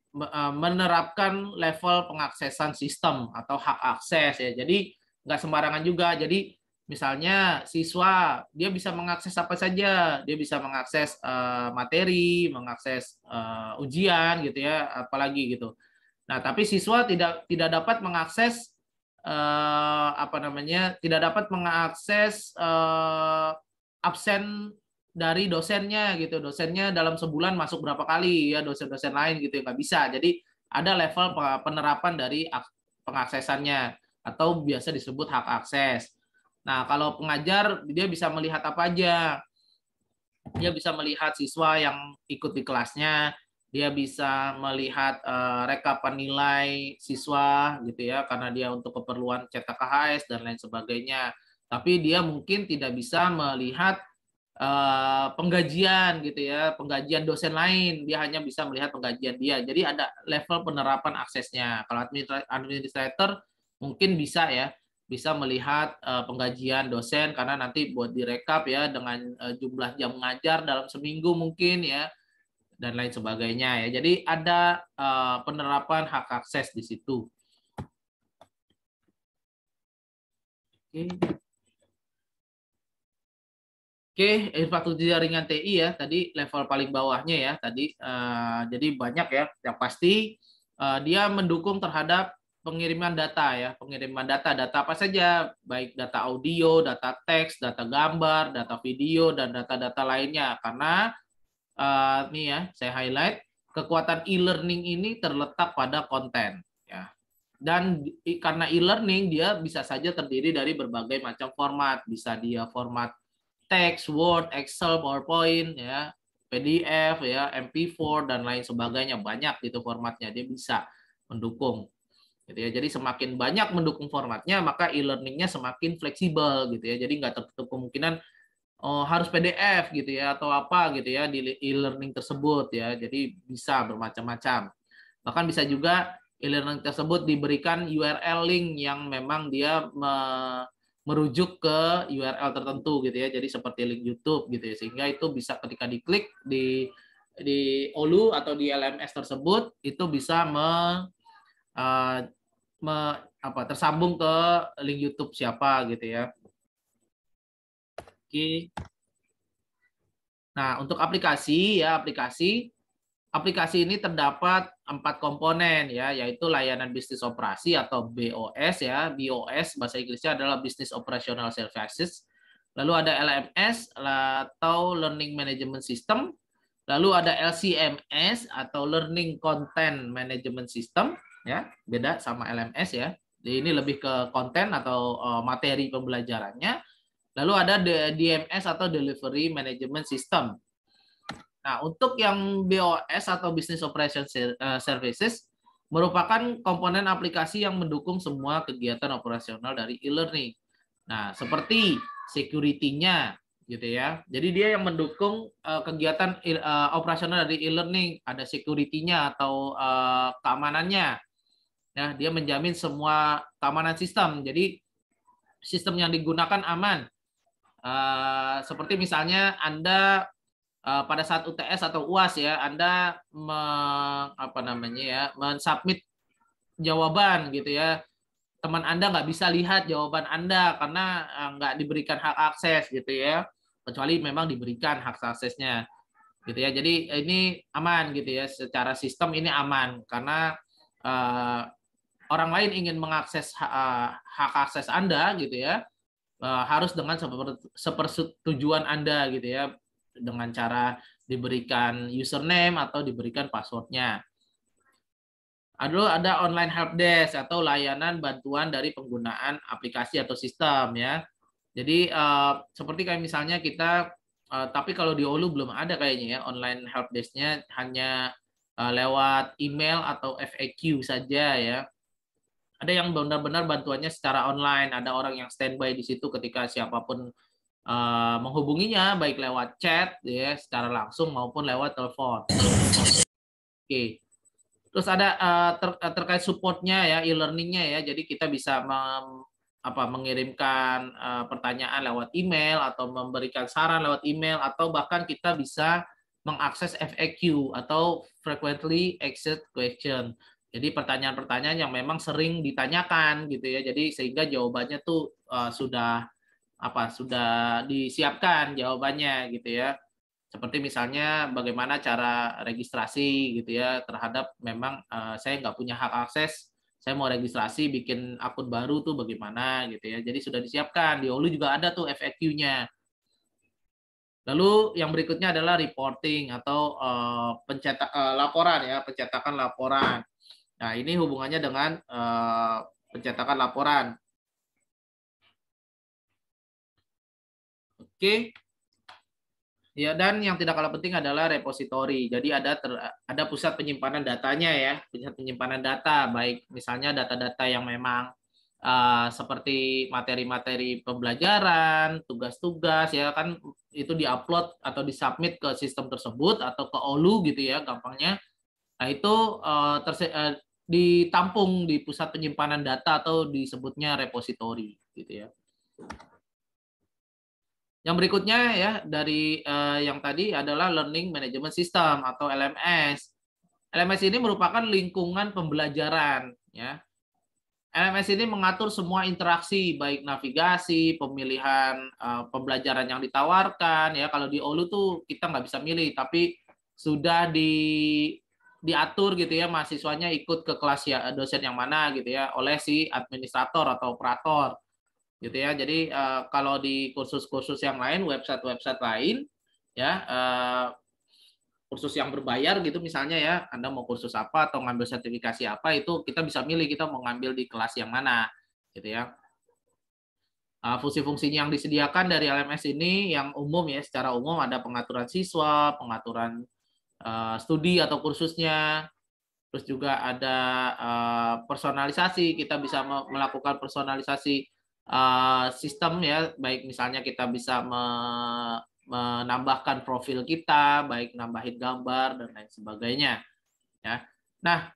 A: menerapkan level pengaksesan sistem atau hak akses ya. Jadi nggak sembarangan juga. Jadi misalnya siswa dia bisa mengakses apa saja, dia bisa mengakses materi, mengakses ujian gitu ya, apalagi gitu. Nah, tapi siswa tidak dapat mengakses tidak dapat mengakses absen dari dosennya gitu. Dosennya dalam sebulan masuk berapa kali ya, dosen-dosen lain gitu, nggak bisa. Jadi ada level penerapan dari pengaksesannya atau biasa disebut hak akses. Nah, kalau pengajar dia bisa melihat apa aja. Dia bisa melihat siswa yang ikut di kelasnya, dia bisa melihat rekapan nilai siswa gitu ya, karena dia untuk keperluan cetak KHS dan lain sebagainya. Tapi dia mungkin tidak bisa melihat penggajian gitu ya, penggajian dosen lain, dia hanya bisa melihat penggajian dia. Jadi ada level penerapan aksesnya. Kalau administrator mungkin bisa ya, bisa melihat penggajian dosen karena nanti buat direkap ya dengan jumlah jam mengajar dalam seminggu mungkin ya dan lain sebagainya ya. Jadi ada penerapan hak akses di situ. Oke, infrastruktur jaringan TI ya, tadi level paling bawahnya ya, tadi jadi banyak ya, yang pasti dia mendukung terhadap pengiriman data ya, pengiriman data apa saja, baik data audio, data teks, data gambar, data video, dan data-data lainnya. Karena nih ya, saya highlight, kekuatan e-learning ini terletak pada konten ya. Dan karena e-learning dia bisa saja terdiri dari berbagai macam format, bisa dia format teks, Word, Excel, PowerPoint, ya, PDF, ya, MP4 dan lain sebagainya, banyak gitu formatnya, dia bisa mendukung. Gitu ya. Jadi semakin banyak mendukung formatnya, maka e-learningnya semakin fleksibel gitu ya. Jadi nggak tertutup kemungkinan harus PDF gitu ya atau apa gitu ya di e-learning tersebut ya. Jadi bisa bermacam-macam. Bahkan bisa juga e-learning tersebut diberikan URL link yang memang dia merujuk ke URL tertentu gitu ya. Jadi seperti link YouTube gitu ya. Sehingga itu bisa ketika diklik di OLU atau di LMS tersebut itu bisa tersambung ke link YouTube siapa gitu ya. Oke. Nah, untuk aplikasi ya, aplikasi ini terdapat 4 komponen ya, yaitu layanan bisnis operasi atau BOS ya. BOS bahasa Inggrisnya adalah Business Operational Services. Lalu ada LMS atau Learning Management System. Lalu ada LCMS atau Learning Content Management System ya, beda sama LMS ya. Ini lebih ke konten atau materi pembelajarannya. Lalu ada DMS atau Delivery Management System. Nah, untuk yang BOS atau Business Operation Services merupakan komponen aplikasi yang mendukung semua kegiatan operasional dari e-learning. Nah, seperti security-nya gitu ya. Jadi dia yang mendukung kegiatan operasional dari e-learning, ada security-nya atau keamanannya. Ya, dia menjamin semua keamanan sistem. Jadi sistem yang digunakan aman. Seperti misalnya Anda pada saat UTS atau UAS ya, Anda mensubmit jawaban gitu ya. Teman Anda nggak bisa lihat jawaban Anda karena nggak diberikan hak akses gitu ya, kecuali memang diberikan hak aksesnya gitu ya. Jadi ini aman gitu ya, secara sistem ini aman karena orang lain ingin mengakses hak akses Anda gitu ya, harus dengan sepersetujuan Anda gitu ya, dengan cara diberikan username atau diberikan passwordnya. Ada online help desk atau layanan bantuan dari penggunaan aplikasi atau sistem ya. Jadi seperti kayak misalnya kita, tapi kalau di Olu belum ada kayaknya ya online help desk-nya, hanya lewat email atau FAQ saja ya. Ada yang benar-benar bantuannya secara online, ada orang yang standby di situ ketika siapapun menghubunginya, baik lewat chat ya secara langsung maupun lewat telepon. Oke. Terus ada terkait supportnya ya, e-learningnya ya. Jadi kita bisa mengirimkan pertanyaan lewat email atau memberikan saran lewat email, atau bahkan kita bisa mengakses FAQ atau frequently asked question. Jadi pertanyaan-pertanyaan yang memang sering ditanyakan gitu ya. Jadi sehingga jawabannya tuh sudah disiapkan jawabannya gitu ya. Seperti misalnya bagaimana cara registrasi gitu ya terhadap memang saya nggak punya hak akses, saya mau registrasi bikin akun baru tuh bagaimana gitu ya. Jadi sudah disiapkan, di Olu juga ada tuh FAQ-nya. Lalu yang berikutnya adalah reporting atau laporan ya, pencetakan laporan. Nah, ini hubungannya dengan pencetakan laporan. Oke. Ya, dan yang tidak kalah penting adalah repositori. Jadi ada pusat penyimpanan datanya ya, pusat penyimpanan data, baik misalnya data-data yang memang seperti materi-materi pembelajaran, tugas-tugas ya kan, itu diupload atau disubmit ke sistem tersebut atau ke Olu gitu ya gampangnya. Nah, itu ditampung di pusat penyimpanan data atau disebutnya repositori gitu ya. Yang berikutnya ya dari yang tadi adalah Learning Management System atau LMS. LMS ini merupakan lingkungan pembelajaran ya. LMS ini mengatur semua interaksi baik navigasi, pemilihan pembelajaran yang ditawarkan ya. Kalau di Olu tuh kita nggak bisa milih, tapi sudah diatur gitu ya, mahasiswanya ikut ke kelas ya dosen yang mana gitu ya oleh si administrator atau operator gitu ya. Jadi kalau di kursus-kursus yang lain, website-website lain ya, kursus yang berbayar gitu misalnya ya, Anda mau kursus apa atau ngambil sertifikasi apa, itu kita bisa milih kita mau ngambil di kelas yang mana gitu ya. Fungsi-fungsinya yang disediakan dari LMS ini yang umum ya, secara umum ada pengaturan siswa, pengaturan studi atau kursusnya, terus juga ada personalisasi, kita bisa melakukan personalisasi sistem ya, baik misalnya kita bisa menambahkan profil kita, baik nambahin gambar dan lain sebagainya ya. Nah,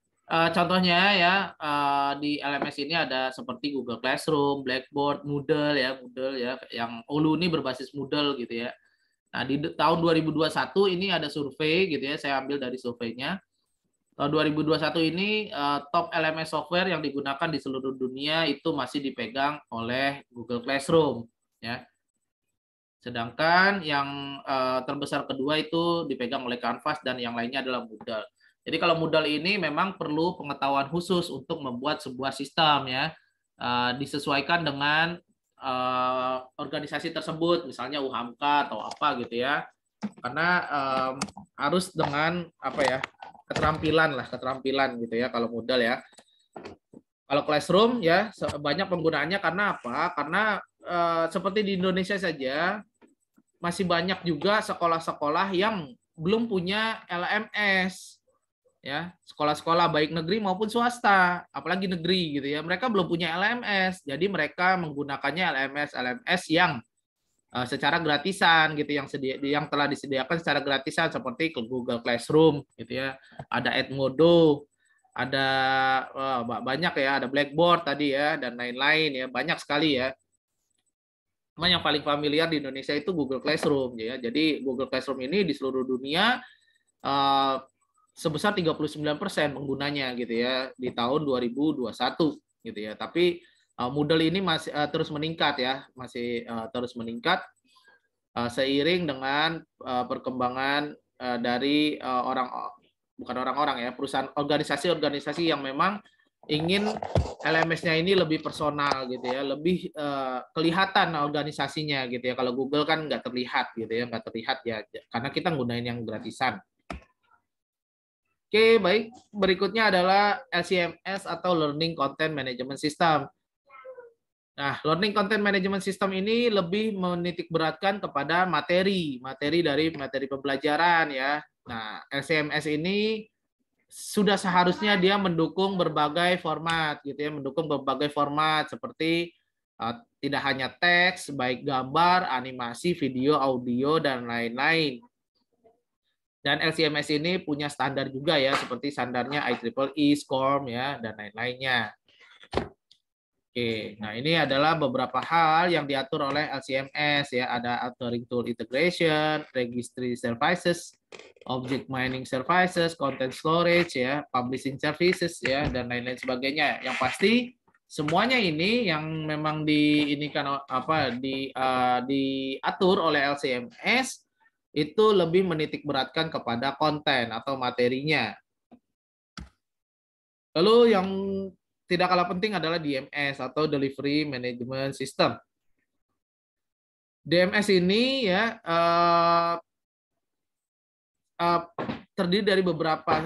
A: contohnya ya di LMS ini ada seperti Google Classroom, Blackboard, Moodle ya, yang Olu ini berbasis Moodle gitu ya. Nah, di tahun 2021 ini ada survei gitu ya, saya ambil dari surveinya. Tahun 2021 ini top LMS software yang digunakan di seluruh dunia itu masih dipegang oleh Google Classroom ya. Sedangkan yang terbesar kedua itu dipegang oleh Canvas dan yang lainnya adalah Moodle. Jadi kalau Moodle ini memang perlu pengetahuan khusus untuk membuat sebuah sistem ya, disesuaikan dengan organisasi tersebut, misalnya UHAMKA atau apa gitu ya. Karena harus dengan keterampilan gitu ya kalau Moodle ya. Kalau Classroom ya banyak penggunaannya karena apa? Karena seperti di Indonesia saja masih banyak juga sekolah-sekolah yang belum punya LMS ya, sekolah-sekolah baik negeri maupun swasta, apalagi negeri gitu ya, mereka belum punya LMS, jadi mereka menggunakannya LMS yang secara gratisan gitu, yang telah disediakan secara gratisan seperti Google Classroom gitu ya, ada Edmodo, ada banyak ya, ada Blackboard tadi ya, dan lain-lain ya, banyak sekali ya. Cuma yang paling familiar di Indonesia itu Google Classroom ya. Jadi Google Classroom ini di seluruh dunia sebesar 39% penggunanya gitu ya di tahun 2021 gitu ya. Tapi Moodle ini masih terus meningkat ya, masih terus meningkat seiring dengan perkembangan dari bukan orang-orang ya, perusahaan organisasi-organisasi yang memang ingin LMS-nya ini lebih personal gitu ya, lebih kelihatan organisasinya gitu ya. Kalau Google kan nggak terlihat gitu ya, nggak terlihat ya, karena kita nggunain yang gratisan. Oke, baik. Berikutnya adalah LCMS atau Learning Content Management System. Nah, Learning Content Management System ini lebih menitikberatkan kepada materi dari materi pembelajaran ya. Nah, LCMS ini sudah seharusnya dia mendukung berbagai format gitu ya, mendukung berbagai format seperti tidak hanya teks, baik gambar, animasi, video, audio dan lain-lain. Dan LCMS ini punya standar juga ya, seperti standarnya IEEE, SCORM ya, dan lain-lainnya. Oke, nah ini adalah beberapa hal yang diatur oleh LCMS ya, ada authoring tool integration, registry services, object mining services, content storage ya, publishing services ya, dan lain-lain sebagainya. Yang pasti semuanya ini yang memang diatur oleh LCMS itu lebih menitik beratkan kepada konten atau materinya. Lalu yang tidak kalah penting adalah DMS atau Delivery Management System. DMS ini ya terdiri dari beberapa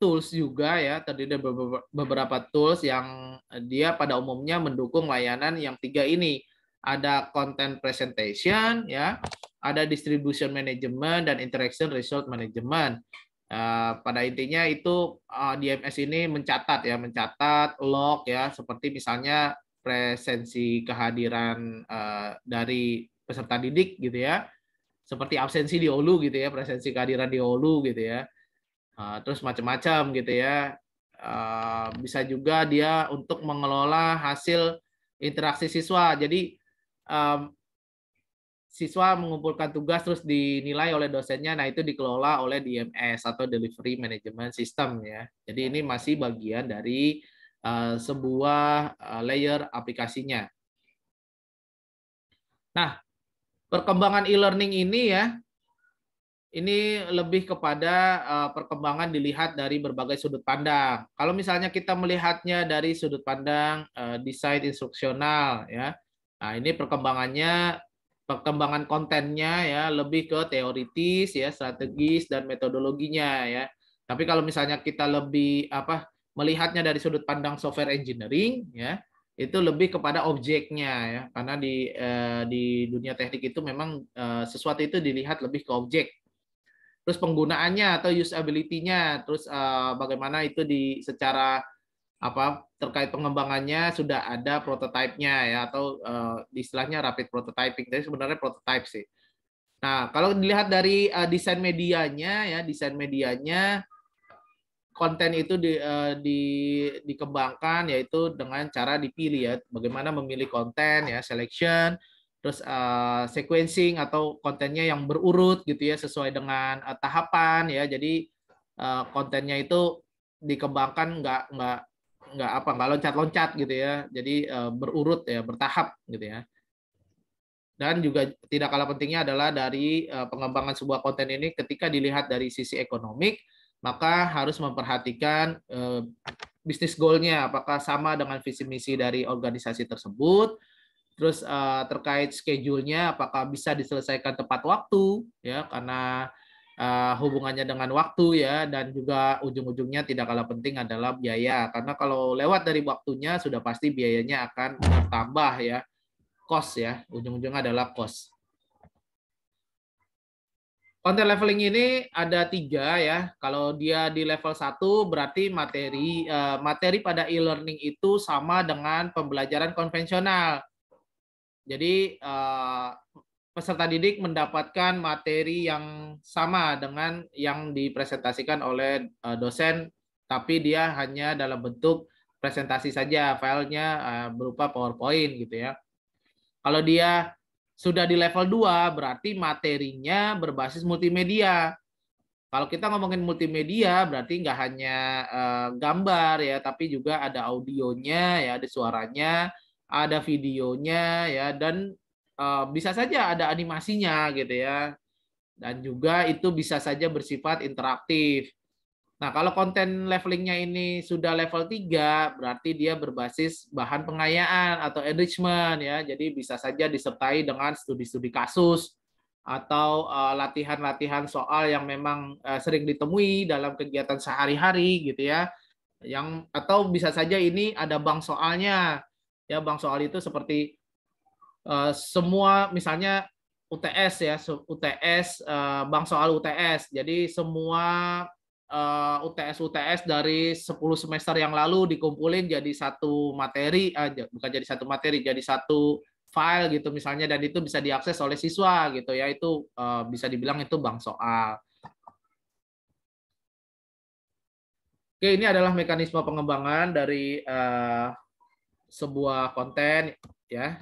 A: tools juga ya, terdiri dari beberapa tools yang dia pada umumnya mendukung layanan yang tiga ini. Ada content presentation ya, ada distribution management dan interaction result management. Pada intinya itu DMS ini mencatat log ya, seperti misalnya presensi kehadiran dari peserta didik gitu ya, seperti absensi di OLU gitu ya, presensi kehadiran di OLU gitu ya. Terus macam-macam gitu ya. Bisa juga dia untuk mengelola hasil interaksi siswa. Jadi siswa mengumpulkan tugas terus dinilai oleh dosennya, nah itu dikelola oleh DMS atau Delivery Management System ya. Jadi ini masih bagian dari sebuah layer aplikasinya. Nah, perkembangan e-learning ini ya, ini lebih kepada perkembangan dilihat dari berbagai sudut pandang. Kalau misalnya kita melihatnya dari sudut pandang desain instruksional ya, nah ini perkembangan kontennya ya lebih ke teoritis ya, strategis dan metodologinya ya. Tapi kalau misalnya kita lebih melihatnya dari sudut pandang software engineering ya, itu lebih kepada objeknya ya, karena di dunia teknik itu memang sesuatu itu dilihat lebih ke objek. Terus penggunaannya atau usability-nya, terus bagaimana itu secara terkait pengembangannya sudah ada prototype-nya ya, atau istilahnya rapid prototyping. Jadi sebenarnya prototype sih. Nah, kalau dilihat dari desain medianya konten itu dikembangkan yaitu dengan cara dipilih ya, bagaimana memilih konten ya, selection, terus sequencing atau kontennya yang berurut gitu ya, sesuai dengan tahapan ya. Jadi kontennya itu dikembangkan nggak loncat-loncat gitu ya. Jadi berurut ya, bertahap gitu ya. Dan juga tidak kalah pentingnya adalah dari pengembangan sebuah konten ini ketika dilihat dari sisi ekonomik, maka harus memperhatikan bisnis goal-nya apakah sama dengan visi misi dari organisasi tersebut. Terus terkait schedule-nya apakah bisa diselesaikan tepat waktu ya, karena hubungannya dengan waktu ya, dan juga ujung-ujungnya tidak kalah penting adalah biaya, karena kalau lewat dari waktunya sudah pasti biayanya akan bertambah ya, cost ya, ujung-ujungnya adalah cost. Content leveling ini ada 3 ya. Kalau dia di level 1 berarti materi pada e-learning itu sama dengan pembelajaran konvensional. Jadi peserta didik mendapatkan materi yang sama dengan yang dipresentasikan oleh dosen tapi dia hanya dalam bentuk presentasi saja, filenya berupa PowerPoint gitu ya. Kalau dia sudah di level 2, berarti materinya berbasis multimedia. Kalau kita ngomongin multimedia, berarti nggak hanya gambar ya, tapi juga ada audionya, ya, ada suaranya, ada videonya, ya, dan bisa saja ada animasinya gitu ya. Dan juga itu bisa saja bersifat interaktif. Nah, kalau konten levelingnya ini sudah level 3, berarti dia berbasis bahan pengayaan atau enrichment ya. Jadi bisa saja disertai dengan studi-studi kasus atau latihan-latihan soal yang memang sering ditemui dalam kegiatan sehari-hari gitu ya. Atau bisa saja ini ada bank soalnya. Ya, bank soal itu seperti semua misalnya UTS ya, UTS bank soal UTS. Jadi semua UTS dari 10 semester yang lalu dikumpulin jadi satu materi, bukan jadi satu materi, jadi satu file gitu misalnya, dan itu bisa diakses oleh siswa gitu ya. Itu bisa dibilang itu bank soal. Oke, ini adalah mekanisme pengembangan dari sebuah konten ya.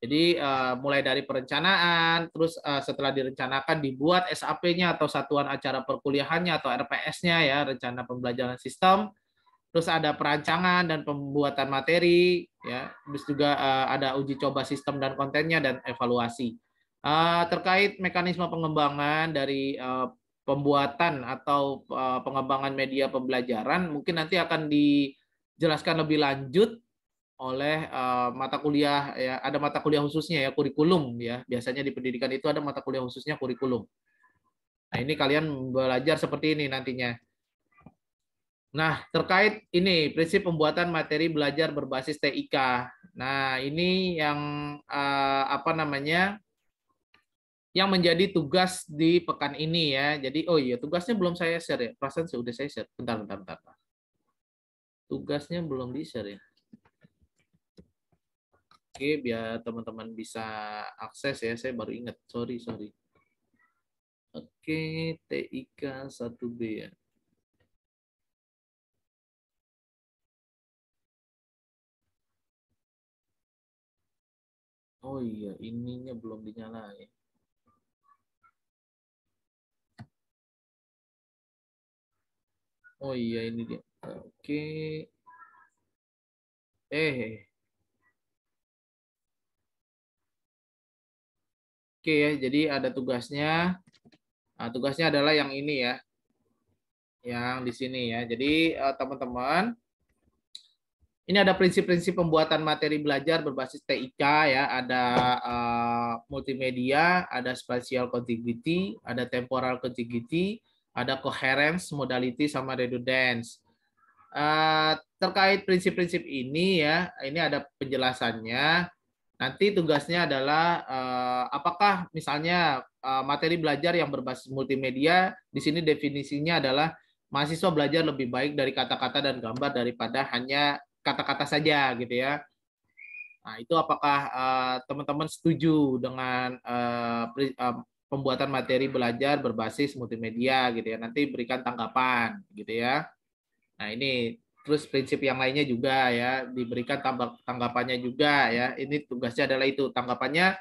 A: Jadi mulai dari perencanaan, terus setelah direncanakan dibuat SAP-nya atau satuan acara perkuliahannya atau RPS-nya ya, rencana pembelajaran sistem. Terus ada perancangan dan pembuatan materi ya. Terus juga ada uji coba sistem dan kontennya dan evaluasi. Terkait mekanisme pengembangan dari pembuatan atau pengembangan media pembelajaran mungkin nanti akan dijelaskan lebih lanjut oleh mata kuliah ya, ada mata kuliah khususnya ya, kurikulum ya. Biasanya di pendidikan itu ada mata kuliah khususnya kurikulum. Nah, ini kalian belajar seperti ini nantinya. Nah, terkait ini prinsip pembuatan materi belajar berbasis TIK. Nah, ini yang apa namanya? Yang menjadi tugas di pekan ini ya. Jadi oh iya, tugasnya belum saya share ya. Perasaan sudah saya share. Bentar. Tugasnya belum di-share ya. Oke, biar teman-teman bisa akses ya. Saya baru ingat. Sorry. Oke, TIK 1B ya. Oh iya, ininya belum dinyalain. Oh iya, ini dia. Oke. Oke ya, jadi ada tugasnya. Nah, tugasnya adalah yang ini ya. Yang di sini ya. Jadi teman-teman, ini ada prinsip-prinsip pembuatan materi belajar berbasis TIK ya. Ada multimedia, ada spatial contiguity, ada temporal contiguity, ada coherence, modality, sama redundance. Terkait prinsip-prinsip ini ya, ini ada penjelasannya. Nanti tugasnya adalah apakah misalnya materi belajar yang berbasis multimedia, di sini definisinya adalah mahasiswa belajar lebih baik dari kata-kata dan gambar daripada hanya kata-kata saja gitu ya. Nah, itu apakah teman-teman setuju dengan pembuatan materi belajar berbasis multimedia gitu ya. Nanti berikan tanggapan gitu ya. Nah, ini terus prinsip yang lainnya juga ya, diberikan tanggapannya juga ya. Ini tugasnya adalah itu, tanggapannya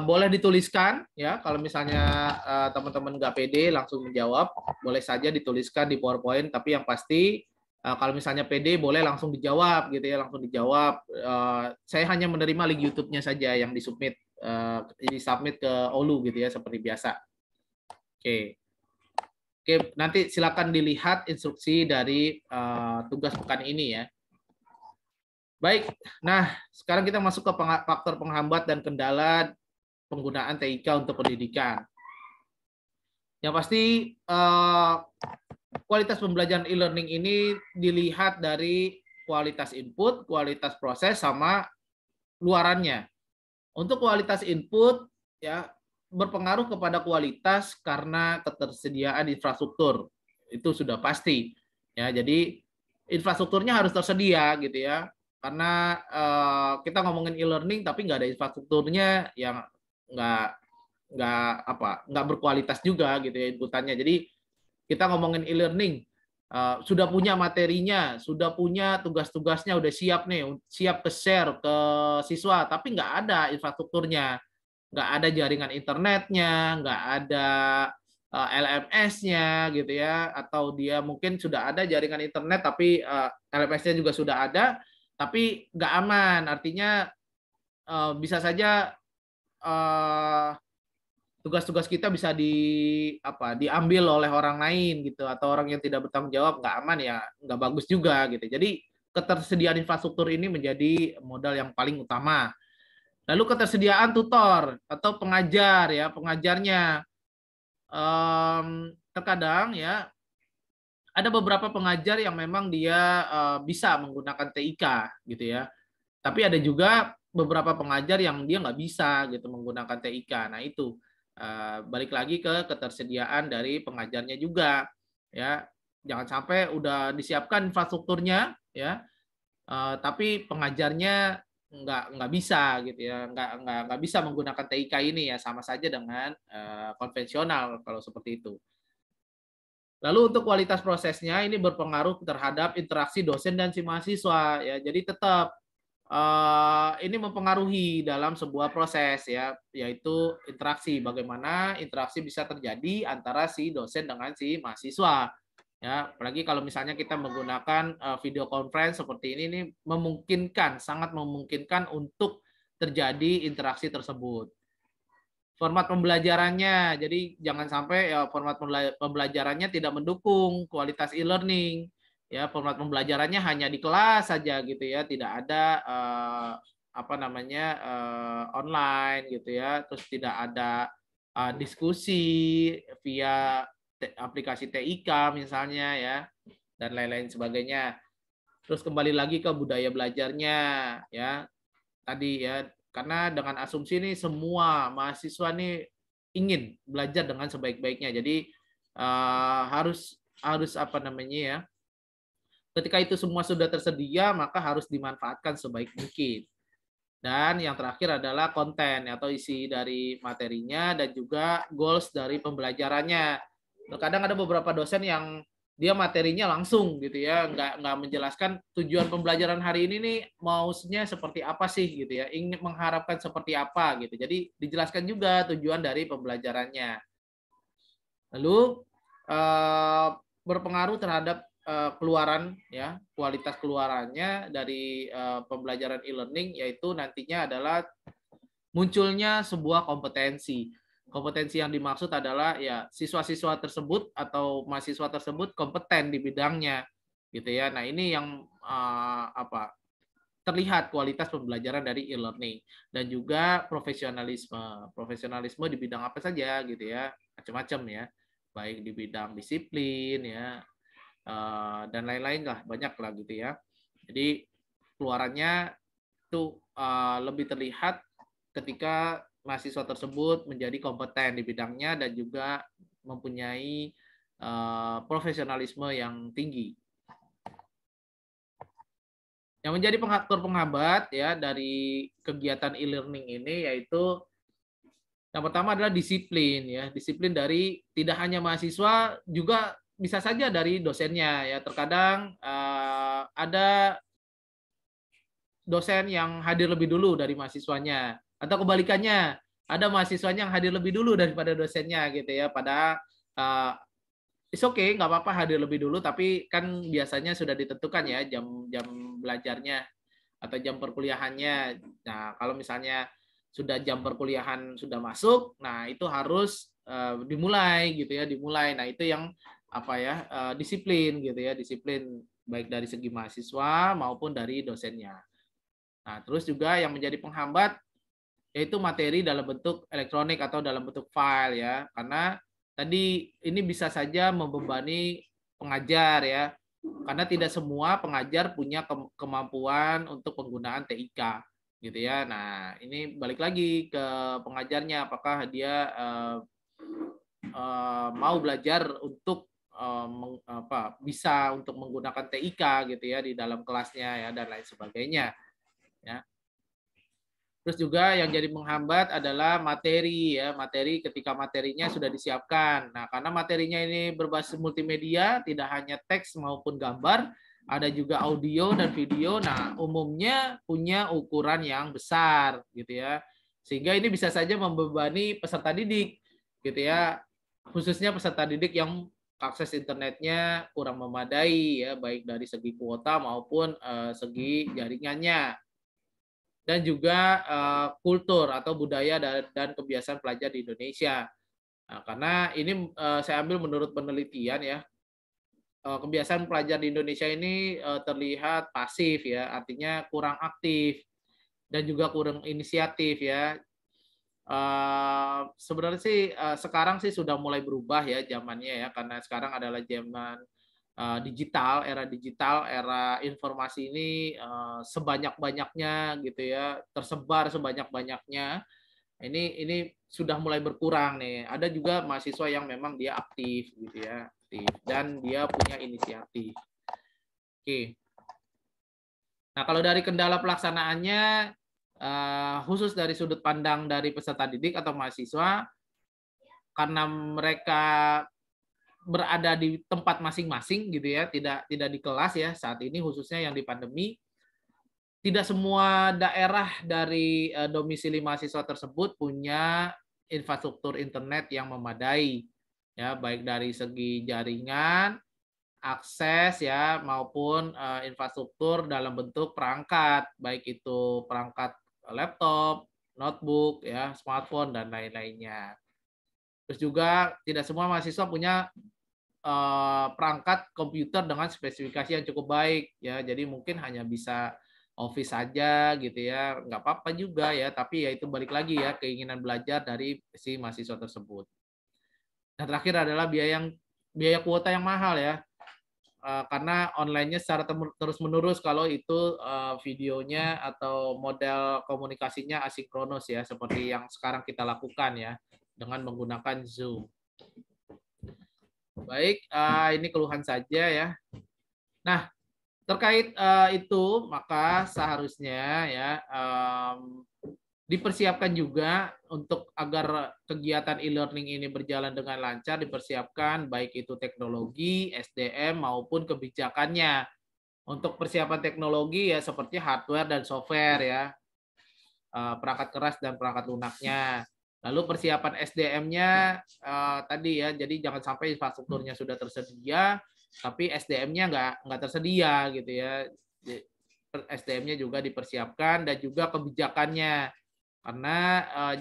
A: boleh dituliskan ya. Kalau misalnya teman-teman nggak pede langsung menjawab, boleh saja dituliskan di PowerPoint, tapi yang pasti kalau misalnya pede boleh langsung dijawab gitu ya, langsung dijawab. Saya hanya menerima link YouTube-nya saja yang disubmit ke Olu gitu ya, seperti biasa. Oke. Oke, nanti silakan dilihat instruksi dari tugas pekan ini ya. Baik, nah sekarang kita masuk ke faktor penghambat dan kendala penggunaan TIK untuk pendidikan. Yang pasti kualitas pembelajaran e-learning ini dilihat dari kualitas input, kualitas proses, sama luarannya. Untuk kualitas input ya berpengaruh kepada kualitas karena ketersediaan infrastruktur. Itu sudah pasti. Ya, jadi infrastrukturnya harus tersedia gitu ya. Karena kita ngomongin e-learning tapi nggak ada infrastrukturnya, yang nggak berkualitas juga gitu ya inputannya. Jadi kita ngomongin e-learning, sudah punya materinya, sudah punya tugas-tugasnya, udah siap nih, siap ke share ke siswa, tapi nggak ada infrastrukturnya, nggak ada jaringan internetnya, nggak ada LMS-nya gitu ya, atau dia mungkin sudah ada jaringan internet tapi LMS-nya juga sudah ada, tapi nggak aman. Artinya bisa saja tugas-tugas kita bisa diambil oleh orang lain gitu, atau orang yang tidak bertanggung jawab, nggak aman ya, nggak bagus juga gitu. Jadi ketersediaan infrastruktur ini menjadi modal yang paling utama. Lalu ketersediaan tutor atau pengajar ya, pengajarnya. Terkadang ya ada beberapa pengajar yang memang dia bisa menggunakan TIK gitu ya. Tapi ada juga beberapa pengajar yang dia nggak bisa gitu menggunakan TIK. Nah itu balik lagi ke ketersediaan dari pengajarnya juga ya. Jangan sampai udah disiapkan infrastrukturnya ya, tapi pengajarnya nggak bisa gitu ya, nggak bisa menggunakan TIK ini ya, sama saja dengan konvensional kalau seperti itu. Lalu untuk kualitas prosesnya ini berpengaruh terhadap interaksi dosen dan si mahasiswa ya. Jadi tetap ini mempengaruhi dalam sebuah proses ya, yaitu interaksi. Bagaimana interaksi bisa terjadi antara si dosen dengan si mahasiswa. Ya, apalagi kalau misalnya kita menggunakan video conference seperti ini memungkinkan, sangat memungkinkan untuk terjadi interaksi tersebut. Format pembelajarannya, jadi jangan sampai ya format pembelajarannya tidak mendukung kualitas e-learning. Ya, format pembelajarannya hanya di kelas saja gitu ya, tidak ada online gitu ya, terus tidak ada diskusi via aplikasi TIK misalnya ya, dan lain-lain sebagainya. Terus kembali lagi ke budaya belajarnya ya, tadi ya, karena dengan asumsi ini semua mahasiswa nih ingin belajar dengan sebaik-baiknya. Jadi harus apa namanya ya, ketika itu semua sudah tersedia, maka harus dimanfaatkan sebaik mungkin. Dan yang terakhir adalah konten atau isi dari materinya dan juga goals dari pembelajarannya. Terkadang ada beberapa dosen yang dia materinya langsung gitu ya, nggak menjelaskan tujuan pembelajaran hari ini nih mausnya seperti apa sih gitu ya, ingin mengharapkan seperti apa gitu. Jadi dijelaskan juga tujuan dari pembelajarannya. Lalu berpengaruh terhadap keluaran ya, kualitas keluarannya dari pembelajaran e-learning, yaitu nantinya adalah munculnya sebuah kompetensi. Kompetensi yang dimaksud adalah ya siswa-siswa tersebut atau mahasiswa tersebut kompeten di bidangnya gitu ya. Nah, ini yang terlihat kualitas pembelajaran dari e-learning, dan juga profesionalisme. Profesionalisme di bidang apa saja gitu ya, macam-macam ya. Baik di bidang disiplin ya, dan lain-lain lah, banyak lah gitu ya. Jadi keluarannya itu lebih terlihat ketika mahasiswa tersebut menjadi kompeten di bidangnya dan juga mempunyai profesionalisme yang tinggi. Yang menjadi faktor penghambat ya dari kegiatan e-learning ini yaitu yang pertama adalah disiplin ya, disiplin dari tidak hanya mahasiswa, juga bisa saja dari dosennya ya. Terkadang ada dosen yang hadir lebih dulu dari mahasiswanya, atau kebalikannya, ada mahasiswanya yang hadir lebih dulu daripada dosennya gitu ya. Padahal it's okay, nggak apa-apa hadir lebih dulu, tapi kan biasanya sudah ditentukan ya jam belajarnya atau jam perkuliahannya. Nah, kalau misalnya sudah jam perkuliahan sudah masuk, nah itu harus dimulai gitu ya, dimulai. Nah, itu yang disiplin gitu ya, disiplin baik dari segi mahasiswa maupun dari dosennya. Nah, terus juga yang menjadi penghambat yaitu materi dalam bentuk elektronik atau dalam bentuk file ya, karena tadi ini bisa saja membebani pengajar ya, karena tidak semua pengajar punya kemampuan untuk penggunaan TIK gitu ya. Nah, ini balik lagi ke pengajarnya, apakah dia mau belajar untuk bisa untuk menggunakan TIK gitu ya di dalam kelasnya ya, dan lain sebagainya ya. Terus juga yang jadi menghambat adalah materi ya, materi ketika materinya sudah disiapkan. Nah, karena materinya ini berbasis multimedia, tidak hanya teks maupun gambar, ada juga audio dan video. Nah, umumnya punya ukuran yang besar gitu ya. Sehingga ini bisa saja membebani peserta didik gitu ya. Khususnya peserta didik yang akses internetnya kurang memadai ya, baik dari segi kuota maupun segi jaringannya. Dan juga kultur atau budaya dan kebiasaan pelajar di Indonesia. Nah, karena ini saya ambil menurut penelitian ya, kebiasaan pelajar di Indonesia ini terlihat pasif ya, artinya kurang aktif dan juga kurang inisiatif ya. Sebenarnya sih sekarang sih sudah mulai berubah ya zamannya ya, karena sekarang adalah zaman digital, era informasi ini sebanyak-banyaknya gitu ya, tersebar sebanyak-banyaknya. Ini sudah mulai berkurang nih. Ada juga mahasiswa yang memang dia aktif gitu ya, aktif dan dia punya inisiatif. Oke. Nah, kalau dari kendala pelaksanaannya khusus dari sudut pandang dari peserta didik atau mahasiswa, karena mereka berada di tempat masing-masing gitu ya, tidak di kelas ya saat ini, khususnya yang di pandemi. Tidak semua daerah dari domisili mahasiswa tersebut punya infrastruktur internet yang memadai ya, baik dari segi jaringan, akses ya, maupun infrastruktur dalam bentuk perangkat, baik itu perangkat laptop, notebook ya, smartphone dan lain-lainnya. Terus juga tidak semua mahasiswa punya perangkat komputer dengan spesifikasi yang cukup baik ya, jadi mungkin hanya bisa Office saja gitu ya, nggak apa-apa juga ya, tapi ya itu balik lagi ya keinginan belajar dari si mahasiswa tersebut. Dan terakhir adalah biaya kuota yang mahal ya, karena online-nya secara terus menerus kalau itu videonya atau model komunikasinya asinkronus ya, seperti yang sekarang kita lakukan ya dengan menggunakan Zoom. Baik, ini keluhan saja ya. Nah, terkait itu, maka seharusnya ya dipersiapkan juga untuk agar kegiatan e-learning ini berjalan dengan lancar, dipersiapkan baik itu teknologi, SDM maupun kebijakannya. Untuk persiapan teknologi ya seperti hardware dan software ya, perangkat keras dan perangkat lunaknya. Lalu persiapan SDM-nya tadi ya, jadi jangan sampai infrastrukturnya sudah tersedia, tapi SDM-nya nggak tersedia gitu ya. SDM-nya juga dipersiapkan dan juga kebijakannya, karena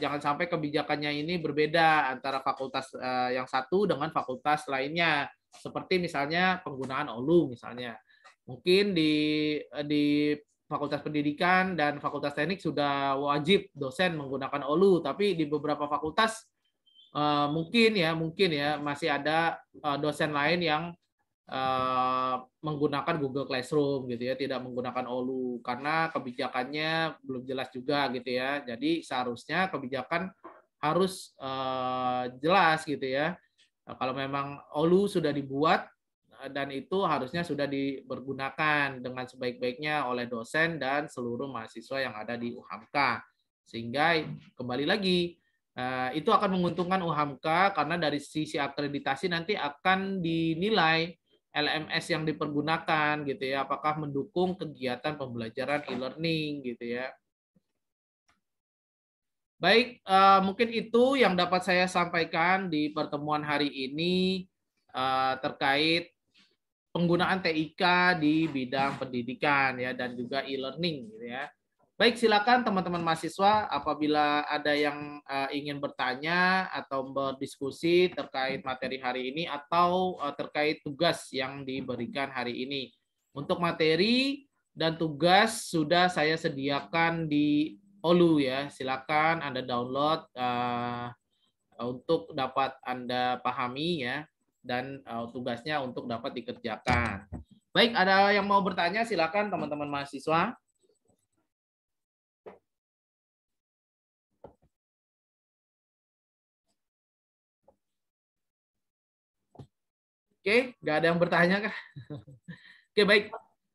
A: jangan sampai kebijakannya ini berbeda antara fakultas yang satu dengan fakultas lainnya, seperti misalnya penggunaan OLU misalnya. Mungkin di Fakultas Pendidikan dan Fakultas Teknik sudah wajib dosen menggunakan OLU, tapi di beberapa fakultas mungkin ya masih ada dosen lain yang menggunakan Google Classroom gitu ya, tidak menggunakan OLU karena kebijakannya belum jelas juga gitu ya. Jadi seharusnya kebijakan harus jelas gitu ya. Kalau memang OLU sudah dibuat dan itu harusnya sudah dipergunakan dengan sebaik-baiknya oleh dosen dan seluruh mahasiswa yang ada di UHAMKA. Sehingga kembali lagi itu akan menguntungkan UHAMKA karena dari sisi akreditasi nanti akan dinilai LMS yang dipergunakan gitu ya, apakah mendukung kegiatan pembelajaran e-learning gitu ya. Baik, mungkin itu yang dapat saya sampaikan di pertemuan hari ini terkait penggunaan TIK di bidang pendidikan ya dan juga e-learning gitu ya. Baik, silakan teman-teman mahasiswa apabila ada yang ingin bertanya atau berdiskusi terkait materi hari ini atau terkait tugas yang diberikan hari ini. Untuk materi dan tugas sudah saya sediakan di OLU ya. Silakan Anda download untuk dapat Anda pahami ya, dan tugasnya untuk dapat dikerjakan. Baik, ada yang mau bertanya silakan teman-teman mahasiswa. Oke, nggak ada yang bertanya kah? Oke, baik.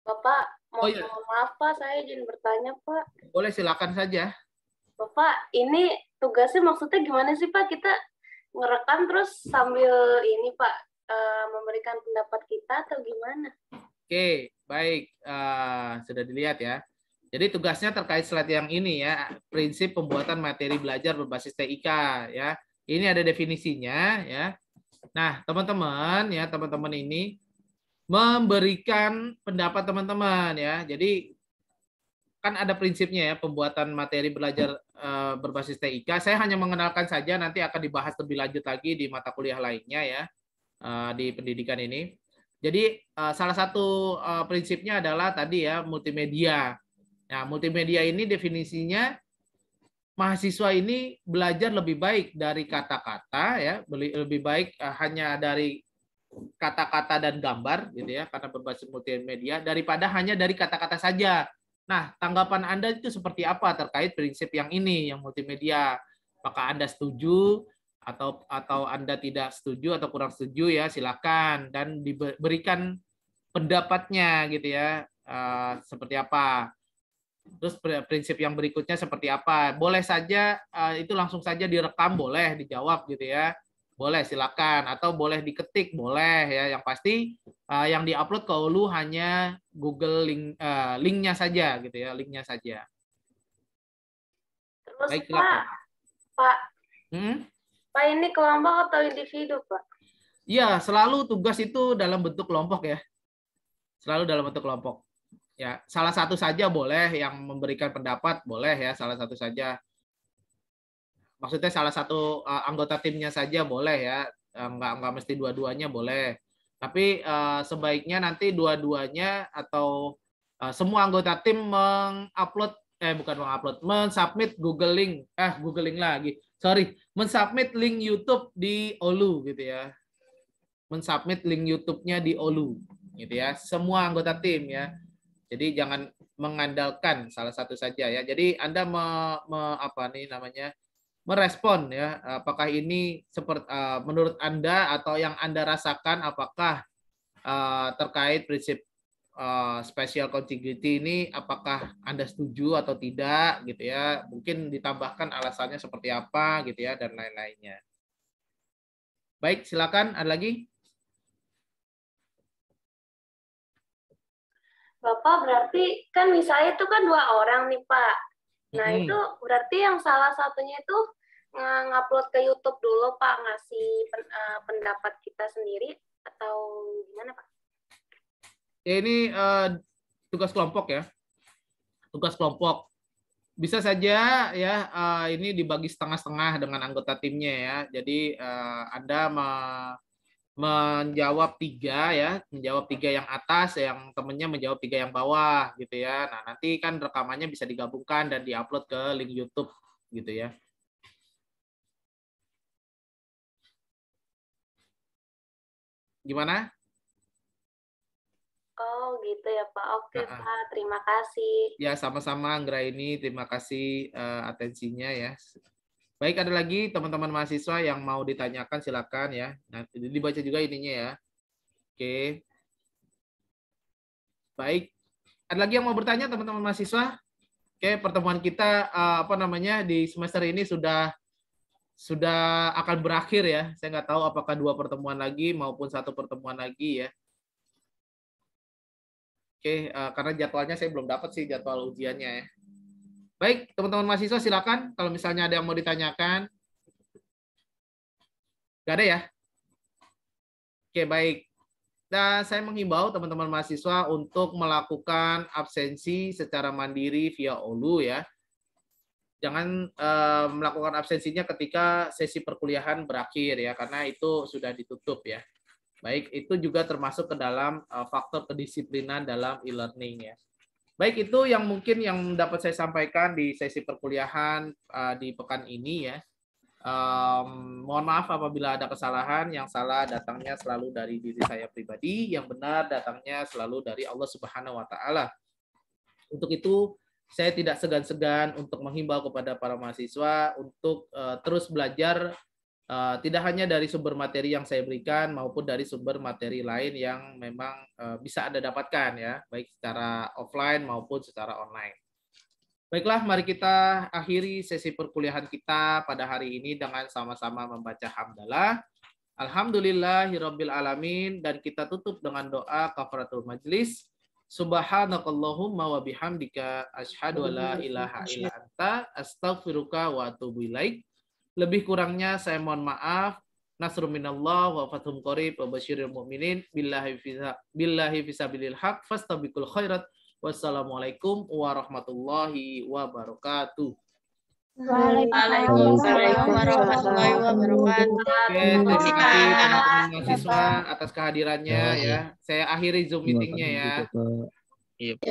C: Bapak, mohon maaf Pak, saya izin bertanya Pak.
A: Boleh, silakan saja.
C: Pak, ini tugasnya maksudnya gimana sih Pak? Kita ngerekam terus sambil ini Pak, memberikan pendapat kita atau gimana?
A: Oke, baik. Sudah dilihat ya. Jadi tugasnya terkait slide yang ini ya, prinsip pembuatan materi belajar berbasis TIK ya. Ini ada definisinya ya. Nah, teman-teman ya, teman-teman ini memberikan pendapat teman-teman ya. Jadi kan ada prinsipnya ya, pembuatan materi belajar berbasis TIK. Saya hanya mengenalkan saja, nanti akan dibahas lebih lanjut lagi di mata kuliah lainnya ya, di pendidikan ini. Jadi salah satu prinsipnya adalah tadi ya, multimedia. Nah, multimedia ini definisinya mahasiswa ini belajar lebih baik dari kata-kata ya, lebih baik hanya dari kata-kata dan gambar gitu ya, karena berbasis multimedia, daripada hanya dari kata-kata saja. Nah, tanggapan Anda itu seperti apa terkait prinsip yang ini, yang multimedia? Apakah Anda setuju atau Anda tidak setuju atau kurang setuju ya, silakan dan diberikan pendapatnya gitu ya, seperti apa. Terus prinsip yang berikutnya seperti apa? Boleh saja itu langsung saja direkam, boleh dijawab gitu ya. Boleh silakan, atau boleh diketik, boleh ya. Yang pasti yang diupload ke Ulu hanya Google linknya saja gitu ya, linknya saja.
C: Terus
A: Baik, silakan.
C: Pak,
A: Hmm?
C: Pak ini kelompok atau individu Pak?
A: Ya, selalu tugas itu dalam bentuk kelompok ya. Selalu dalam bentuk kelompok. Ya, salah satu saja boleh yang memberikan pendapat, boleh ya, salah satu saja. Maksudnya salah satu anggota timnya saja boleh ya, nggak mesti dua-duanya boleh. Tapi sebaiknya nanti dua-duanya atau semua anggota tim mengupload, bukan mengupload, mensubmit Google link lagi, sorry, mensubmit link YouTube di Olu gitu ya, mensubmit link YouTube-nya di Olu gitu ya, semua anggota tim ya. Jadi jangan mengandalkan salah satu saja ya. Jadi Anda apa nih namanya, merespon ya, apakah ini seperti menurut Anda atau yang Anda rasakan, apakah terkait prinsip special contiguity ini, apakah Anda setuju atau tidak gitu ya, mungkin ditambahkan alasannya seperti apa gitu ya, dan lain-lainnya. Baik, silakan, ada lagi?
C: Bapak berarti kan misalnya itu kan 2 orang nih Pak. Nah itu berarti yang salah satunya itu ngupload ke YouTube dulu Pak, ngasih pendapat kita sendiri atau gimana Pak?
A: Ya ini tugas kelompok ya, tugas kelompok. Bisa saja ya ini dibagi setengah-setengah dengan anggota timnya ya. Jadi Anda menjawab 3 ya, menjawab 3 yang atas, yang temennya menjawab 3 yang bawah gitu ya. Nah nanti kan rekamannya bisa digabungkan dan diupload ke link YouTube gitu ya. Gimana?
C: Oh gitu ya Pak. Oke Pak, terima kasih.
A: Ya sama-sama Anggra, ini terima kasih atensinya ya. Baik, ada lagi teman-teman mahasiswa yang mau ditanyakan, silakan ya. Nah, dibaca juga ininya ya. Oke. Baik. Ada lagi yang mau bertanya teman-teman mahasiswa? Oke, pertemuan kita apa namanya di semester ini sudah akan berakhir ya. Saya nggak tahu apakah 2 pertemuan lagi maupun 1 pertemuan lagi ya. Oke, karena jadwalnya saya belum dapat sih jadwal ujiannya ya. Baik, teman-teman mahasiswa silakan kalau misalnya ada yang mau ditanyakan. Nggak ada ya? Oke, baik. Dan saya menghimbau teman-teman mahasiswa untuk melakukan absensi secara mandiri via Olu ya. Jangan melakukan absensinya ketika sesi perkuliahan berakhir ya, karena itu sudah ditutup ya. Baik, itu juga termasuk ke dalam faktor kedisiplinan dalam e-learning ya. Baik, itu yang mungkin yang dapat saya sampaikan di sesi perkuliahan di pekan ini ya. Mohon maaf apabila ada kesalahan. Yang salah datangnya selalu dari diri saya pribadi, yang benar datangnya selalu dari Allah Subhanahu wa taala. Untuk itu saya tidak segan-segan untuk menghimbau kepada para mahasiswa untuk terus belajar, tidak hanya dari sumber materi yang saya berikan maupun dari sumber materi lain yang memang bisa Anda dapatkan ya, baik secara offline maupun secara online. Baiklah, mari kita akhiri sesi perkuliahan kita pada hari ini dengan sama-sama membaca hamdalah. Alhamdulillahirabbil alamin, dan kita tutup dengan doa kafaratul majlis. Subhanakallahumma wa bihamdika asyhadu an la ilaha illa anta astaghfiruka wa atubu ilaik. Lebih kurangnya saya mohon maaf. Nasrun minallah wa fathun qarib wa basyiril mu'minin billahi fisabilil haq fastabiqul khairat. Wassalamualaikum warahmatullahi wabarakatuh.
B: Waalaikumsalam warahmatullahi wabarakatuh.
A: Oke, terima kasih teman-teman mahasiswa atas kehadirannya ya. Saya akhiri Zoom meetingnya ya.
D: Iya, Pak.